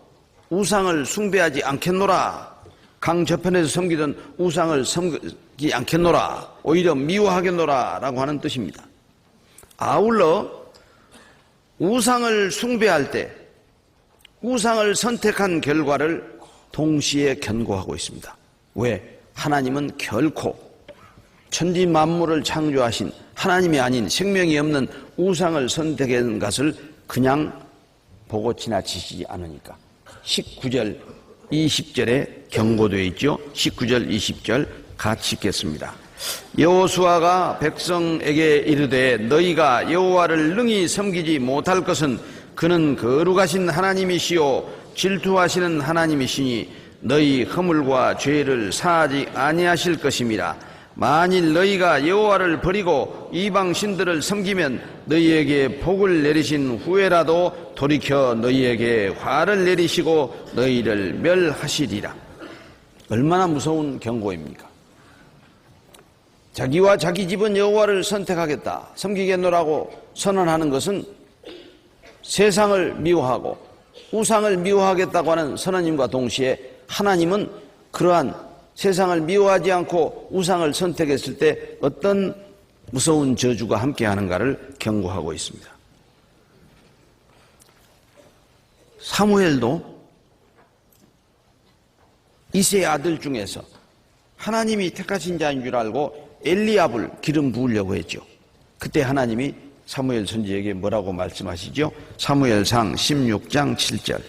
우상을 숭배하지 않겠노라, 강 저편에서 섬기던 우상을 섬기지 않겠노라, 오히려 미워하겠노라 라고 하는 뜻입니다. 아울러 우상을 숭배할 때 우상을 선택한 결과를 동시에 견고하고 있습니다. 왜? 하나님은 결코 천지 만물을 창조하신 하나님이 아닌 생명이 없는 우상을 선택한 것을 그냥 보고 지나치지 않으니까. 19절 20절에 경고되어 있죠. 19절 20절 같이 읽겠습니다. 여호수아가 백성에게 이르되 너희가 여호와를 능히 섬기지 못할 것은 그는 거룩하신 하나님이시요 질투하시는 하나님이시니 너희 허물과 죄를 사하지 아니하실 것임이라. 만일 너희가 여호와를 버리고 이방 신들을 섬기면 너희에게 복을 내리신 후에라도 돌이켜 너희에게 화를 내리시고 너희를 멸하시리라. 얼마나 무서운 경고입니까? 자기와 자기 집은 여호와를 선택하겠다, 섬기겠노라고 선언하는 것은 세상을 미워하고 우상을 미워하겠다고 하는 선언님과 동시에 하나님은 그러한 세상을 미워하지 않고 우상을 선택했을 때 어떤 무서운 저주가 함께하는가를 경고하고 있습니다. 사무엘도 이새의 아들 중에서 하나님이 택하신 자인 줄 알고 엘리압을 기름 부으려고 했죠. 그때 하나님이 사무엘 선지에게 뭐라고 말씀하시죠? 사무엘상 16장 7절.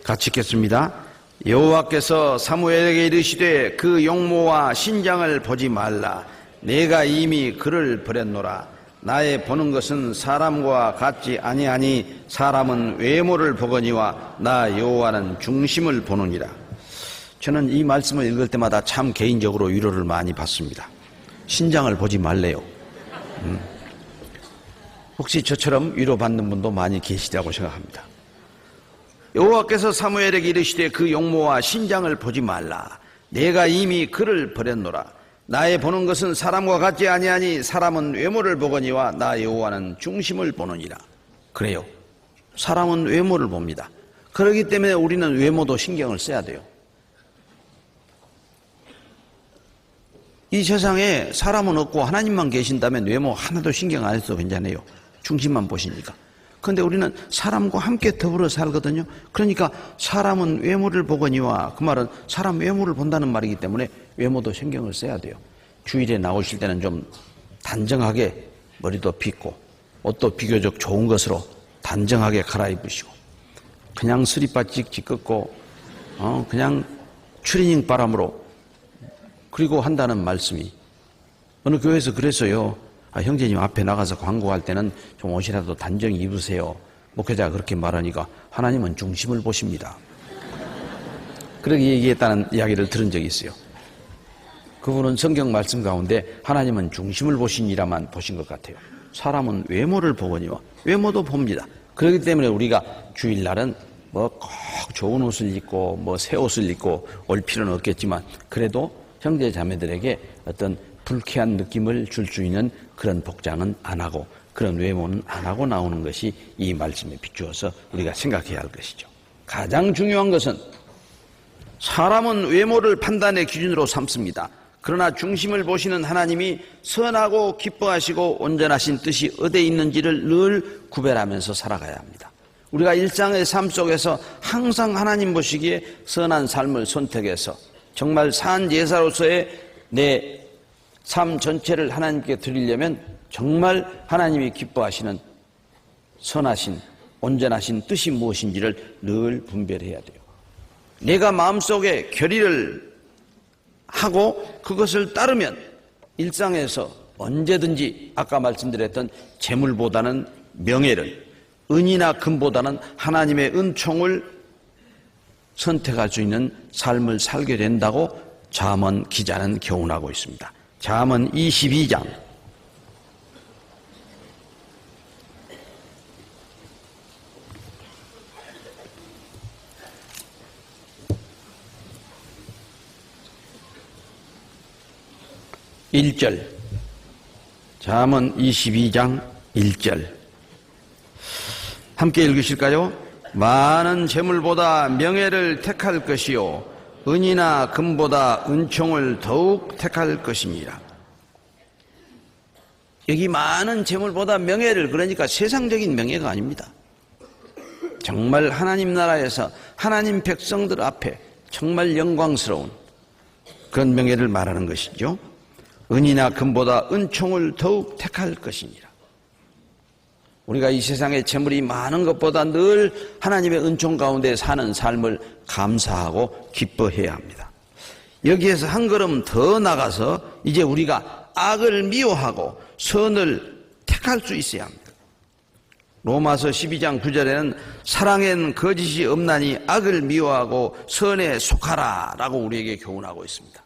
같이 읽겠습니다. 여호와께서 사무엘에게 이르시되 그 용모와 신장을 보지 말라. 내가 이미 그를 버렸노라. 나의 보는 것은 사람과 같지 아니하니 사람은 외모를 보거니와 나 여호와는 중심을 보느니라. 저는 이 말씀을 읽을 때마다 참 개인적으로 위로를 많이 받습니다. 신장을 보지 말래요. 혹시 저처럼 위로받는 분도 많이 계시다고 생각합니다. 여호와께서 사무엘에게 이르시되 그 용모와 신장을 보지 말라. 내가 이미 그를 버렸노라. 나의 보는 것은 사람과 같지 아니하니 사람은 외모를 보거니와 나 여호와는 중심을 보느니라. 그래요. 사람은 외모를 봅니다. 그렇기 때문에 우리는 외모도 신경을 써야 돼요. 이 세상에 사람은 없고 하나님만 계신다면 외모 하나도 신경 안 해도 괜찮아요. 중심만 보시니까. 그런데 우리는 사람과 함께 더불어 살거든요. 그러니까 사람은 외모를 보거니와, 그 말은 사람 외모를 본다는 말이기 때문에 외모도 신경을 써야 돼요. 주일에 나오실 때는 좀 단정하게 머리도 빗고 옷도 비교적 좋은 것으로 단정하게 갈아입으시고, 그냥 스리빠 찍찍 긋고 그냥 추리닝 바람으로 그리고 한다는 말씀이, 어느 교회에서 그랬어요. 형제님 앞에 나가서 광고할 때는 좀 옷이라도 단정히 입으세요. 목회자가 그렇게 말하니까 하나님은 중심을 보십니다. 그렇게 얘기했다는 이야기를 들은 적이 있어요. 그분은 성경 말씀 가운데 하나님은 중심을 보시니라만 보신 것 같아요. 사람은 외모를 보거니와 외모도 봅니다. 그렇기 때문에 우리가 주일날은 뭐 꼭 좋은 옷을 입고 뭐 새 옷을 입고 올 필요는 없겠지만 그래도 형제 자매들에게 어떤 불쾌한 느낌을 줄 수 있는 그런 복장은 안 하고 그런 외모는 안 하고 나오는 것이 이 말씀에 비추어서 우리가 생각해야 할 것이죠. 가장 중요한 것은 사람은 외모를 판단의 기준으로 삼습니다. 그러나 중심을 보시는 하나님이 선하고 기뻐하시고 온전하신 뜻이 어디에 있는지를 늘 구별하면서 살아가야 합니다. 우리가 일상의 삶 속에서 항상 하나님 보시기에 선한 삶을 선택해서 정말 산 제사로서의 내 삶 전체를 하나님께 드리려면 정말 하나님이 기뻐하시는 선하신 온전하신 뜻이 무엇인지를 늘 분별해야 돼요. 내가 마음속에 결의를 하고 그것을 따르면 일상에서 언제든지 아까 말씀드렸던 재물보다는 명예를, 은이나 금보다는 하나님의 은총을 선택할 수 있는 삶을 살게 된다고 잠언 기자는 교훈하고 있습니다. 잠언 22장 1절, 잠언 22장 1절 함께 읽으실까요? 많은 재물보다 명예를 택할 것이요 은이나 금보다 은총을 더욱 택할 것입니다. 여기 많은 재물보다 명예를, 그러니까 세상적인 명예가 아닙니다. 정말 하나님 나라에서 하나님 백성들 앞에 정말 영광스러운 그런 명예를 말하는 것이죠. 은이나 금보다 은총을 더욱 택할 것이니라. 우리가 이 세상에 재물이 많은 것보다 늘 하나님의 은총 가운데 사는 삶을 감사하고 기뻐해야 합니다. 여기에서 한 걸음 더 나가서 이제 우리가 악을 미워하고 선을 택할 수 있어야 합니다. 로마서 12장 9절에는 사랑엔 거짓이 없나니 악을 미워하고 선에 속하라 라고 우리에게 교훈하고 있습니다.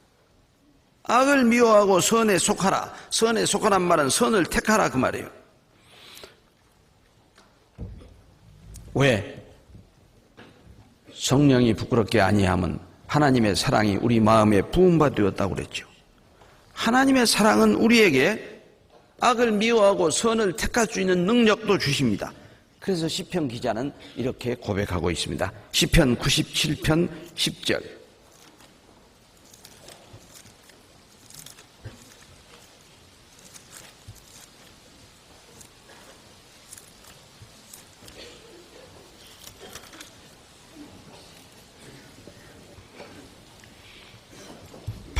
악을 미워하고 선에 속하라. 선에 속하란 말은 선을 택하라 그 말이에요. 왜? 성령이 부끄럽게 아니함은 하나님의 사랑이 우리 마음에 부음받았다고 그랬죠. 하나님의 사랑은 우리에게 악을 미워하고 선을 택할 수 있는 능력도 주십니다. 그래서 시편 기자는 이렇게 고백하고 있습니다. 시편 97편 10절.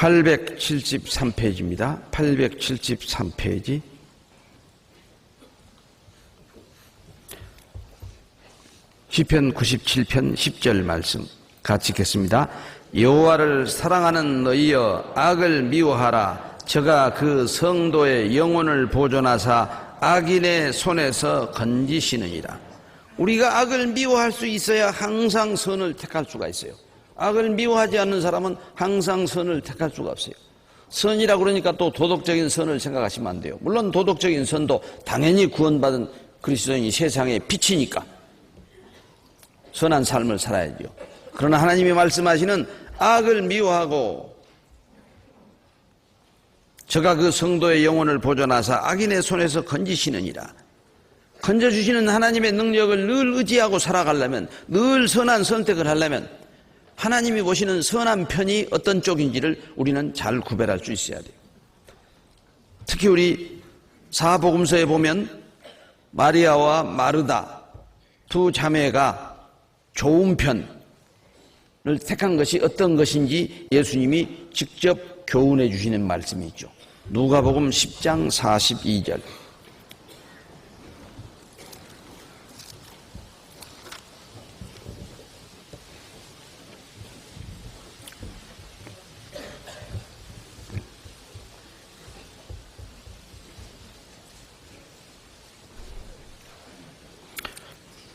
(873페이지입니다) 873페이지. 시편 97편 10절 말씀 같이 읽겠습니다. 여호와를 사랑하는 너희여 악을 미워하라. 저가 그 성도의 영혼을 보존하사 악인의 손에서 건지시느니라. 우리가 악을 미워할 수 있어야 항상 선을 택할 수가 있어요. 악을 미워하지 않는 사람은 항상 선을 택할 수가 없어요. 선이라 그러니까 또 도덕적인 선을 생각하시면 안 돼요. 물론 도덕적인 선도 당연히 구원받은 그리스도인이 세상의 빛이니까 선한 삶을 살아야죠. 그러나 하나님이 말씀하시는 악을 미워하고 저가 그 성도의 영혼을 보존하사 악인의 손에서 건지시느니라. 건져주시는 하나님의 능력을 늘 의지하고 살아가려면, 늘 선한 선택을 하려면 하나님이 보시는 선한 편이 어떤 쪽인지를 우리는 잘 구별할 수 있어야 돼요. 특히 우리 사복음서에 보면 마리아와 마르다 두 자매가 좋은 편을 택한 것이 어떤 것인지 예수님이 직접 교훈해 주시는 말씀이 있죠. 누가복음 10장 42절.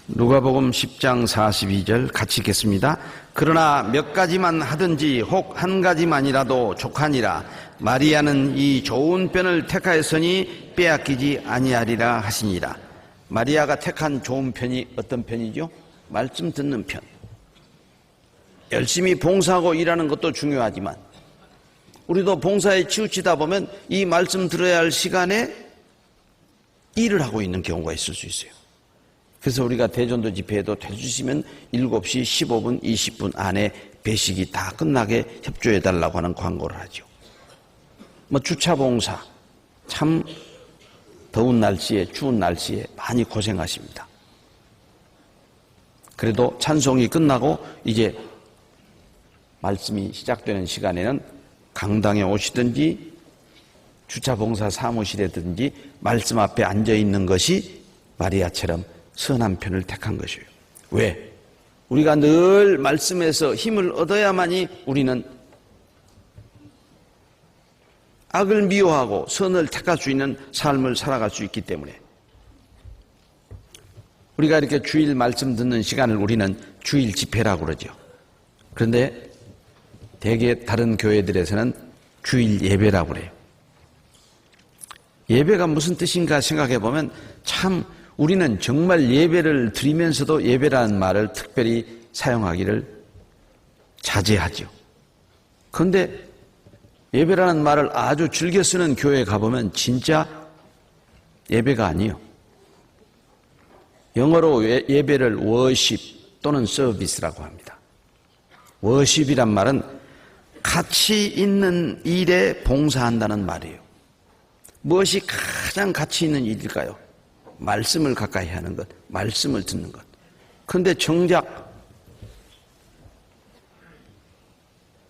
누가복음 10장 42절 같이 읽겠습니다. 그러나 몇 가지만 하든지 혹 한 가지만이라도 족하니라. 마리아는 이 좋은 편을 택하였으니 빼앗기지 아니하리라 하시니라. 마리아가 택한 좋은 편이 어떤 편이죠? 말씀 듣는 편. 열심히 봉사하고 일하는 것도 중요하지만 우리도 봉사에 치우치다 보면 이 말씀 들어야 할 시간에 일을 하고 있는 경우가 있을 수 있어요. 그래서 우리가 대전도 집회에도 돼주시면 7시 15분, 20분 안에 배식이 다 끝나게 협조해달라고 하는 광고를 하죠. 주차봉사, 참 더운 날씨에, 추운 날씨에 많이 고생하십니다. 그래도 찬송이 끝나고 이제 말씀이 시작되는 시간에는 강당에 오시든지 주차봉사 사무실에든지 말씀 앞에 앉아 있는 것이 마리아처럼 선한 편을 택한 것이에요. 왜? 우리가 늘 말씀에서 힘을 얻어야만이 우리는 악을 미워하고 선을 택할 수 있는 삶을 살아갈 수 있기 때문에 우리가 이렇게 주일 말씀 듣는 시간을 우리는 주일 집회라고 그러죠. 그런데 대개 다른 교회들에서는 주일 예배라고 그래요. 예배가 무슨 뜻인가 생각해 보면 참 우리는 정말 예배를 드리면서도 예배라는 말을 특별히 사용하기를 자제하죠. 그런데 예배라는 말을 아주 즐겨 쓰는 교회에 가보면 진짜 예배가 아니에요. 영어로 예배를 워십 또는 서비스라고 합니다. 워십이란 말은 가치 있는 일에 봉사한다는 말이에요. 무엇이 가장 가치 있는 일일까요? 말씀을 가까이 하는 것, 말씀을 듣는 것. 그런데 정작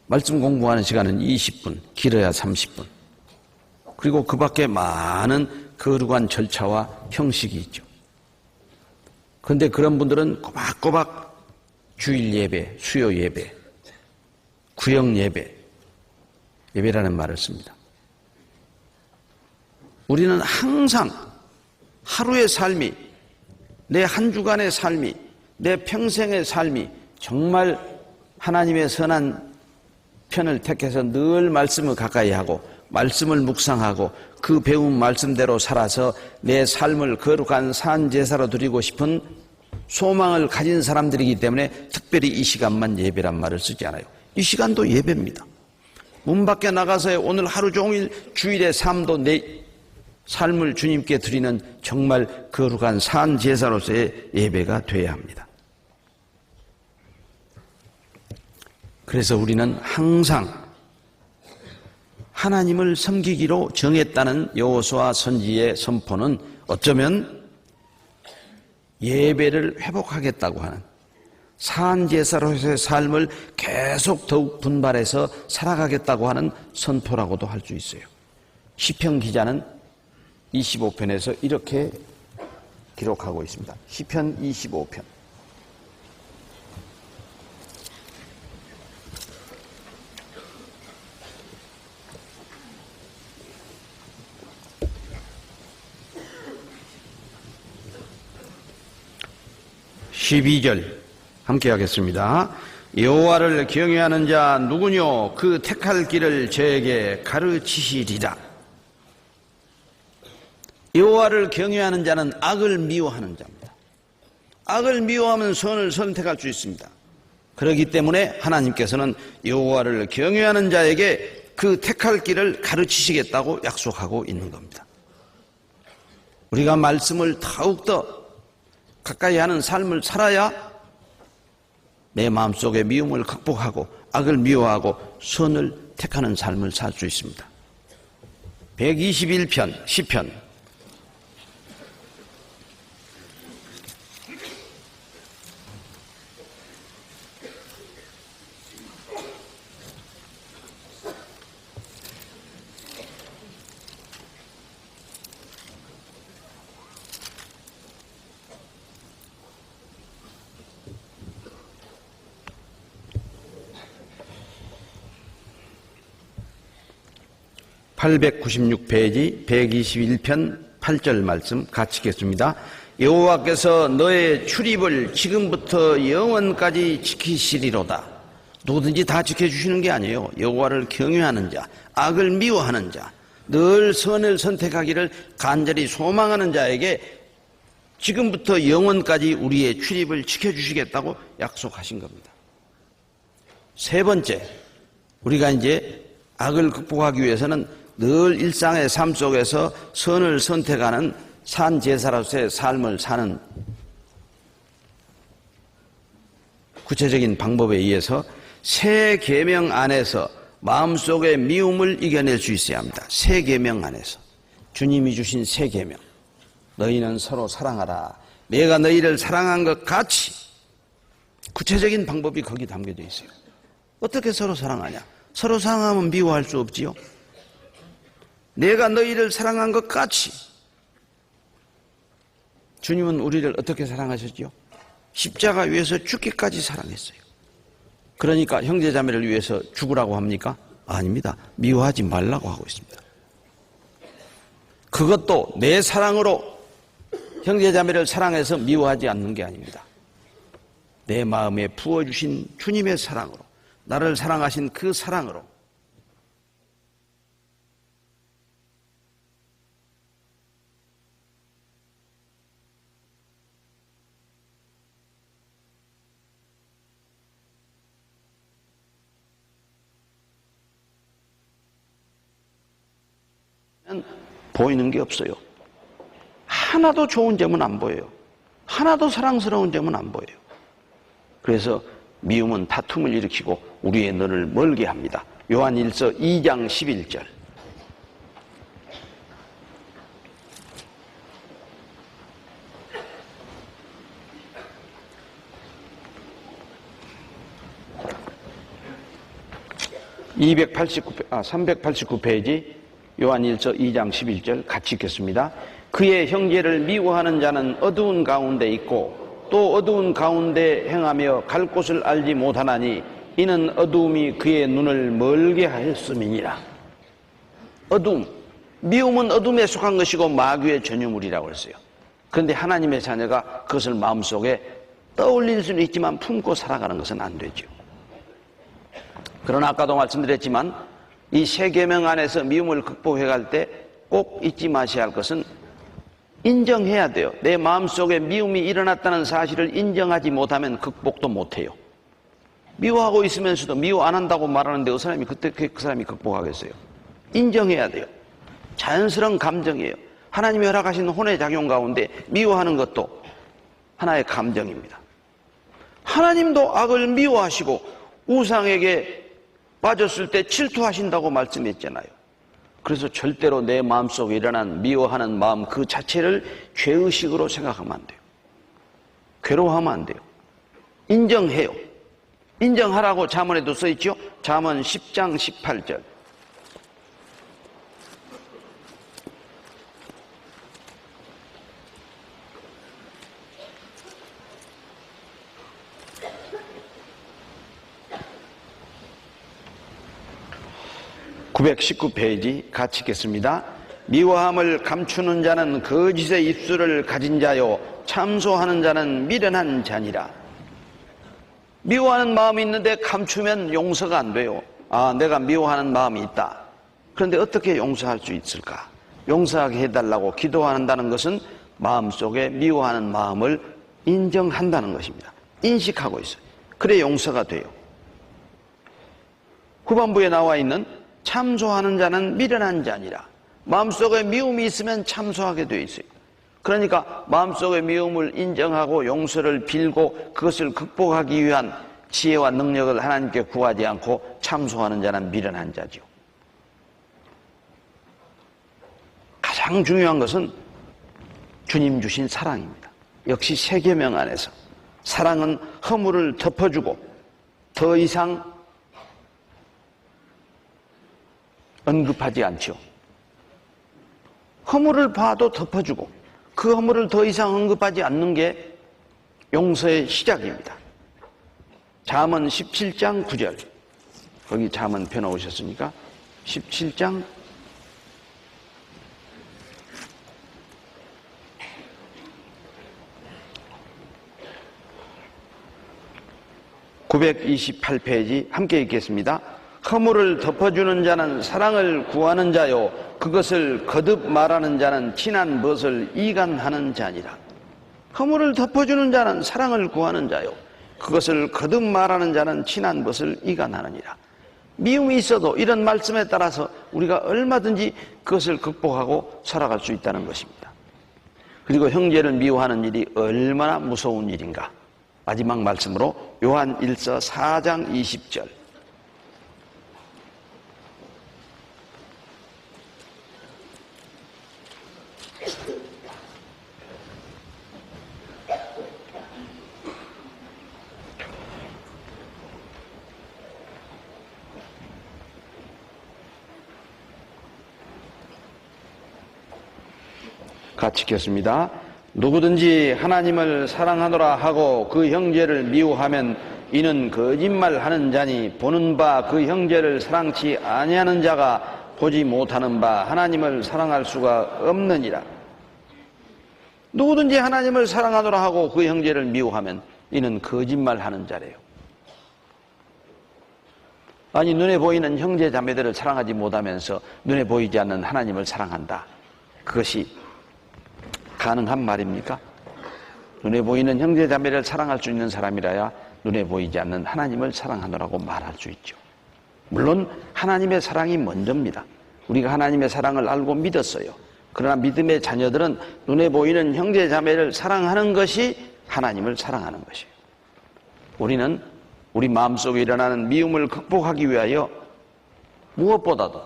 말씀 공부하는 시간은 20분, 길어야 30분. 그리고 그 밖에 많은 거룩한 절차와 형식이 있죠. 그런데 그런 분들은 꼬박꼬박 주일 예배, 수요 예배, 구역 예배, 예배라는 말을 씁니다. 우리는 항상 하루의 삶이, 내 한 주간의 삶이, 내 평생의 삶이 정말 하나님의 선한 편을 택해서 늘 말씀을 가까이 하고 말씀을 묵상하고 그 배운 말씀대로 살아서 내 삶을 거룩한 산 제사로 드리고 싶은 소망을 가진 사람들이기 때문에 특별히 이 시간만 예배란 말을 쓰지 않아요. 이 시간도 예배입니다. 문 밖에 나가서 오늘 하루 종일 주일의 삶도 내 삶을 주님께 드리는 정말 거룩한 산 제사로서의 예배가 되어야 합니다. 그래서 우리는 항상 하나님을 섬기기로 정했다는 여호수아 선지의 선포는 어쩌면 예배를 회복하겠다고 하는 산 제사로서의 삶을 계속 더욱 분발해서 살아가겠다고 하는 선포라고도 할 수 있어요. 시편 기자는 25편에서 이렇게 기록하고 있습니다. 시편 25편. (12절) 함께 하겠습니다. 여호와를 경외하는 자 누구뇨? 그 택할 길을 저에게 가르치시리라. 여호와를 경외하는 자는 악을 미워하는 자입니다. 악을 미워하면 선을 선택할 수 있습니다. 그렇기 때문에 하나님께서는 여호와를 경외하는 자에게 그 택할 길을 가르치시겠다고 약속하고 있는 겁니다. 우리가 말씀을 더욱더 가까이 하는 삶을 살아야 내 마음속의 미움을 극복하고 악을 미워하고 선을 택하는 삶을 살 수 있습니다. 121편 시편. (896페이지) 121편 8절 말씀 같이 읽겠습니다. 여호와께서 너의 출입을 지금부터 영원까지 지키시리로다. 누구든지 다 지켜주시는 게 아니에요. 여호와를 경외하는 자, 악을 미워하는 자, 늘 선을 선택하기를 간절히 소망하는 자에게 지금부터 영원까지 우리의 출입을 지켜주시겠다고 약속하신 겁니다. 세 번째, 우리가 이제 악을 극복하기 위해서는 늘 일상의 삶 속에서 선을 선택하는 산 제사로서의 삶을 사는 구체적인 방법에 의해서 새 계명 안에서 마음속의 미움을 이겨낼 수 있어야 합니다. 새 계명 안에서 주님이 주신 새 계명, 너희는 서로 사랑하라. 내가 너희를 사랑한 것 같이. 구체적인 방법이 거기 담겨져 있어요. 어떻게 서로 사랑하냐? 서로 사랑하면 미워할 수 없지요. 내가 너희를 사랑한 것 같이 주님은 우리를 어떻게 사랑하셨죠? 십자가 위에서 죽기까지 사랑했어요. 그러니까 형제자매를 위해서 죽으라고 합니까? 아닙니다. 미워하지 말라고 하고 있습니다. 그것도 내 사랑으로 형제자매를 사랑해서 미워하지 않는 게 아닙니다. 내 마음에 부어주신 주님의 사랑으로, 나를 사랑하신 그 사랑으로 보이는 게 없어요. 하나도 좋은 점은 안 보여요. 하나도 사랑스러운 점은 안 보여요. 그래서 미움은 다툼을 일으키고 우리의 눈을 멀게 합니다. 요한일서 2장 11절. 아, 389페이지 요한일서 2장 11절 같이 읽겠습니다. 그의 형제를 미워하는 자는 어두운 가운데 있고 또 어두운 가운데 행하며 갈 곳을 알지 못하나니 이는 어두움이 그의 눈을 멀게 하였음이니라. 어두움, 미움은 어둠에 속한 것이고 마귀의 전유물이라고 했어요. 그런데 하나님의 자녀가 그것을 마음속에 떠올릴 수는 있지만 품고 살아가는 것은 안 되죠. 그러나 아까도 말씀드렸지만 이 세 계명 안에서 미움을 극복해 갈 때 꼭 잊지 마셔야 할 것은 인정해야 돼요. 내 마음속에 미움이 일어났다는 사실을 인정하지 못하면 극복도 못해요. 미워하고 있으면서도 미워 안 한다고 말하는데 그 사람이 그때 그 사람이 극복하겠어요? 인정해야 돼요. 자연스러운 감정이에요. 하나님이 허락하신 혼의 작용 가운데 미워하는 것도 하나의 감정입니다. 하나님도 악을 미워하시고 우상에게 빠졌을 때 질투하신다고 말씀했잖아요. 그래서 절대로 내 마음속에 일어난 미워하는 마음 그 자체를 죄의식으로 생각하면 안 돼요. 괴로워하면 안 돼요. 인정해요. 인정하라고 잠언에도 써있죠. 잠언 10장 18절. (919페이지) 같이 읽겠습니다. 미워함을 감추는 자는 거짓의 입술을 가진 자요 참소하는 자는 미련한 자니라. 미워하는 마음이 있는데 감추면 용서가 안 돼요. 아, 내가 미워하는 마음이 있다. 그런데 어떻게 용서할 수 있을까? 용서하게 해달라고 기도한다는 것은 마음속에 미워하는 마음을 인정한다는 것입니다. 인식하고 있어요. 그래 용서가 돼요. 후반부에 나와 있는 참소하는 자는 미련한 자니라. 마음속에 미움이 있으면 참소하게 되어 있어요. 그러니까 마음속의 미움을 인정하고 용서를 빌고 그것을 극복하기 위한 지혜와 능력을 하나님께 구하지 않고 참소하는 자는 미련한 자죠. 가장 중요한 것은 주님 주신 사랑입니다. 역시 세 계명 안에서 사랑은 허물을 덮어주고 더 이상 언급하지 않죠. 허물을 봐도 덮어주고 그 허물을 더 이상 언급하지 않는 게 용서의 시작입니다. 잠언 17장 9절. 거기 잠언 펴놓으셨습니까? 17장 928페이지 함께 읽겠습니다. 허물을 덮어주는 자는 사랑을 구하는 자요 그것을 거듭 말하는 자는 친한 벗을 이간하는 자니라. 허물을 덮어주는 자는 사랑을 구하는 자요 그것을 거듭 말하는 자는 친한 벗을 이간하느니라. 미움이 있어도 이런 말씀에 따라서 우리가 얼마든지 그것을 극복하고 살아갈 수 있다는 것입니다. 그리고 형제를 미워하는 일이 얼마나 무서운 일인가. 마지막 말씀으로 요한 1서 4장 20절. 같이 읽겠습니다. 누구든지 하나님을 사랑하노라 하고 그 형제를 미워하면 이는 거짓말하는 자니 보는 바 그 형제를 사랑치 아니하는 자가 보지 못하는 바 하나님을 사랑할 수가 없느니라. 누구든지 하나님을 사랑하노라 하고 그 형제를 미워하면 이는 거짓말하는 자래요. 아니, 눈에 보이는 형제 자매들을 사랑하지 못하면서 눈에 보이지 않는 하나님을 사랑한다. 그것이 가능한 말입니까? 눈에 보이는 형제 자매를 사랑할 수 있는 사람이라야 눈에 보이지 않는 하나님을 사랑하노라고 말할 수 있죠. 물론 하나님의 사랑이 먼저입니다. 우리가 하나님의 사랑을 알고 믿었어요. 그러나 믿음의 자녀들은 눈에 보이는 형제 자매를 사랑하는 것이 하나님을 사랑하는 것이에요. 우리는 우리 마음속에 일어나는 미움을 극복하기 위하여 무엇보다도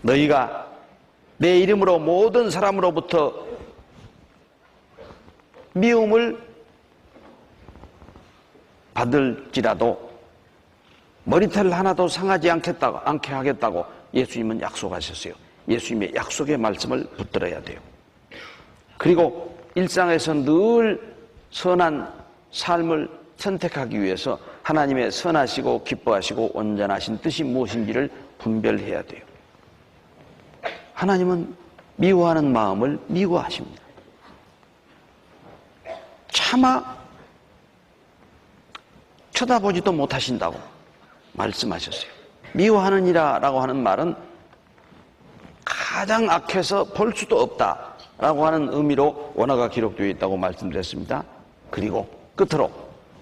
너희가 내 이름으로 모든 사람으로부터 미움을 받을지라도 머리털 하나도 상하지 않게 하겠다고 예수님은 약속하셨어요. 예수님의 약속의 말씀을 붙들어야 돼요. 그리고 일상에서 늘 선한 삶을 선택하기 위해서 하나님의 선하시고 기뻐하시고 온전하신 뜻이 무엇인지를 분별해야 돼요. 하나님은 미워하는 마음을 미워하십니다. 차마 쳐다보지도 못하신다고 말씀하셨어요. 미워하느니라라고 하는 말은 가장 악해서 볼 수도 없다라고 하는 의미로 원어가 기록되어 있다고 말씀드렸습니다. 그리고 끝으로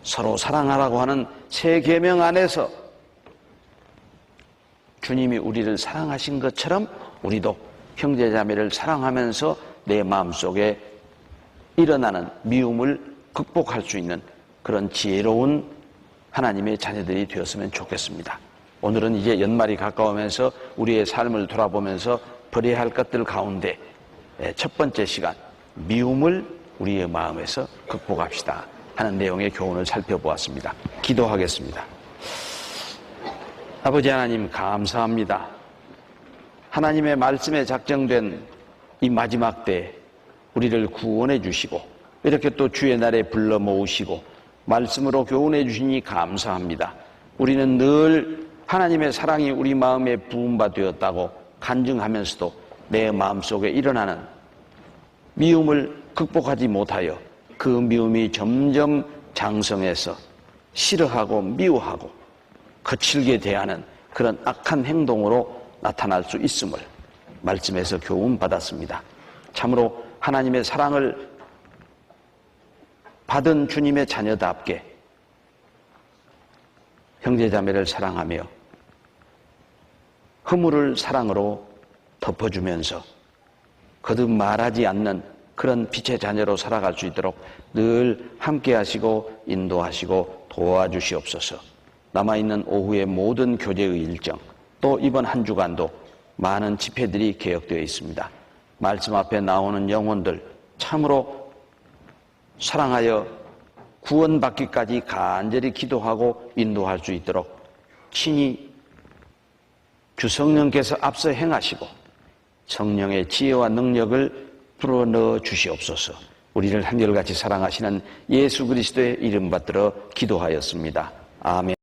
서로 사랑하라고 하는 새 계명 안에서 주님이 우리를 사랑하신 것처럼 우리도 형제자매를 사랑하면서 내 마음속에 일어나는 미움을 극복할 수 있는 그런 지혜로운 하나님의 자녀들이 되었으면 좋겠습니다. 오늘은 이제 연말이 가까우면서 우리의 삶을 돌아보면서 버려야 할 것들 가운데 첫 번째 시간, 미움을 우리의 마음에서 극복합시다 하는 내용의 교훈을 살펴보았습니다. 기도하겠습니다. 아버지 하나님, 감사합니다. 하나님의 말씀에 작정된 이 마지막 때 우리를 구원해 주시고 이렇게 또 주의 날에 불러 모으시고 말씀으로 교훈해 주시니 감사합니다. 우리는 늘 하나님의 사랑이 우리 마음에 부음바 되었다고 간증하면서도 내 마음속에 일어나는 미움을 극복하지 못하여 그 미움이 점점 장성해서 싫어하고 미워하고 거칠게 대하는 그런 악한 행동으로 나타날 수 있음을 말씀에서 교훈받았습니다. 참으로 하나님의 사랑을 받은 주님의 자녀답게 형제자매를 사랑하며 허물을 사랑으로 덮어주면서 거듭 말하지 않는 그런 빛의 자녀로 살아갈 수 있도록 늘 함께 하시고 인도하시고 도와주시옵소서. 남아있는 오후의 모든 교제의 일정, 또 이번 한 주간도 많은 집회들이 개혁되어 있습니다. 말씀 앞에 나오는 영혼들 참으로 사랑하여 구원받기까지 간절히 기도하고 인도할 수 있도록 친히 주 성령께서 앞서 행하시고 성령의 지혜와 능력을 불어넣어 주시옵소서. 우리를 한결같이 사랑하시는 예수 그리스도의 이름 받들어 기도하였습니다. 아멘.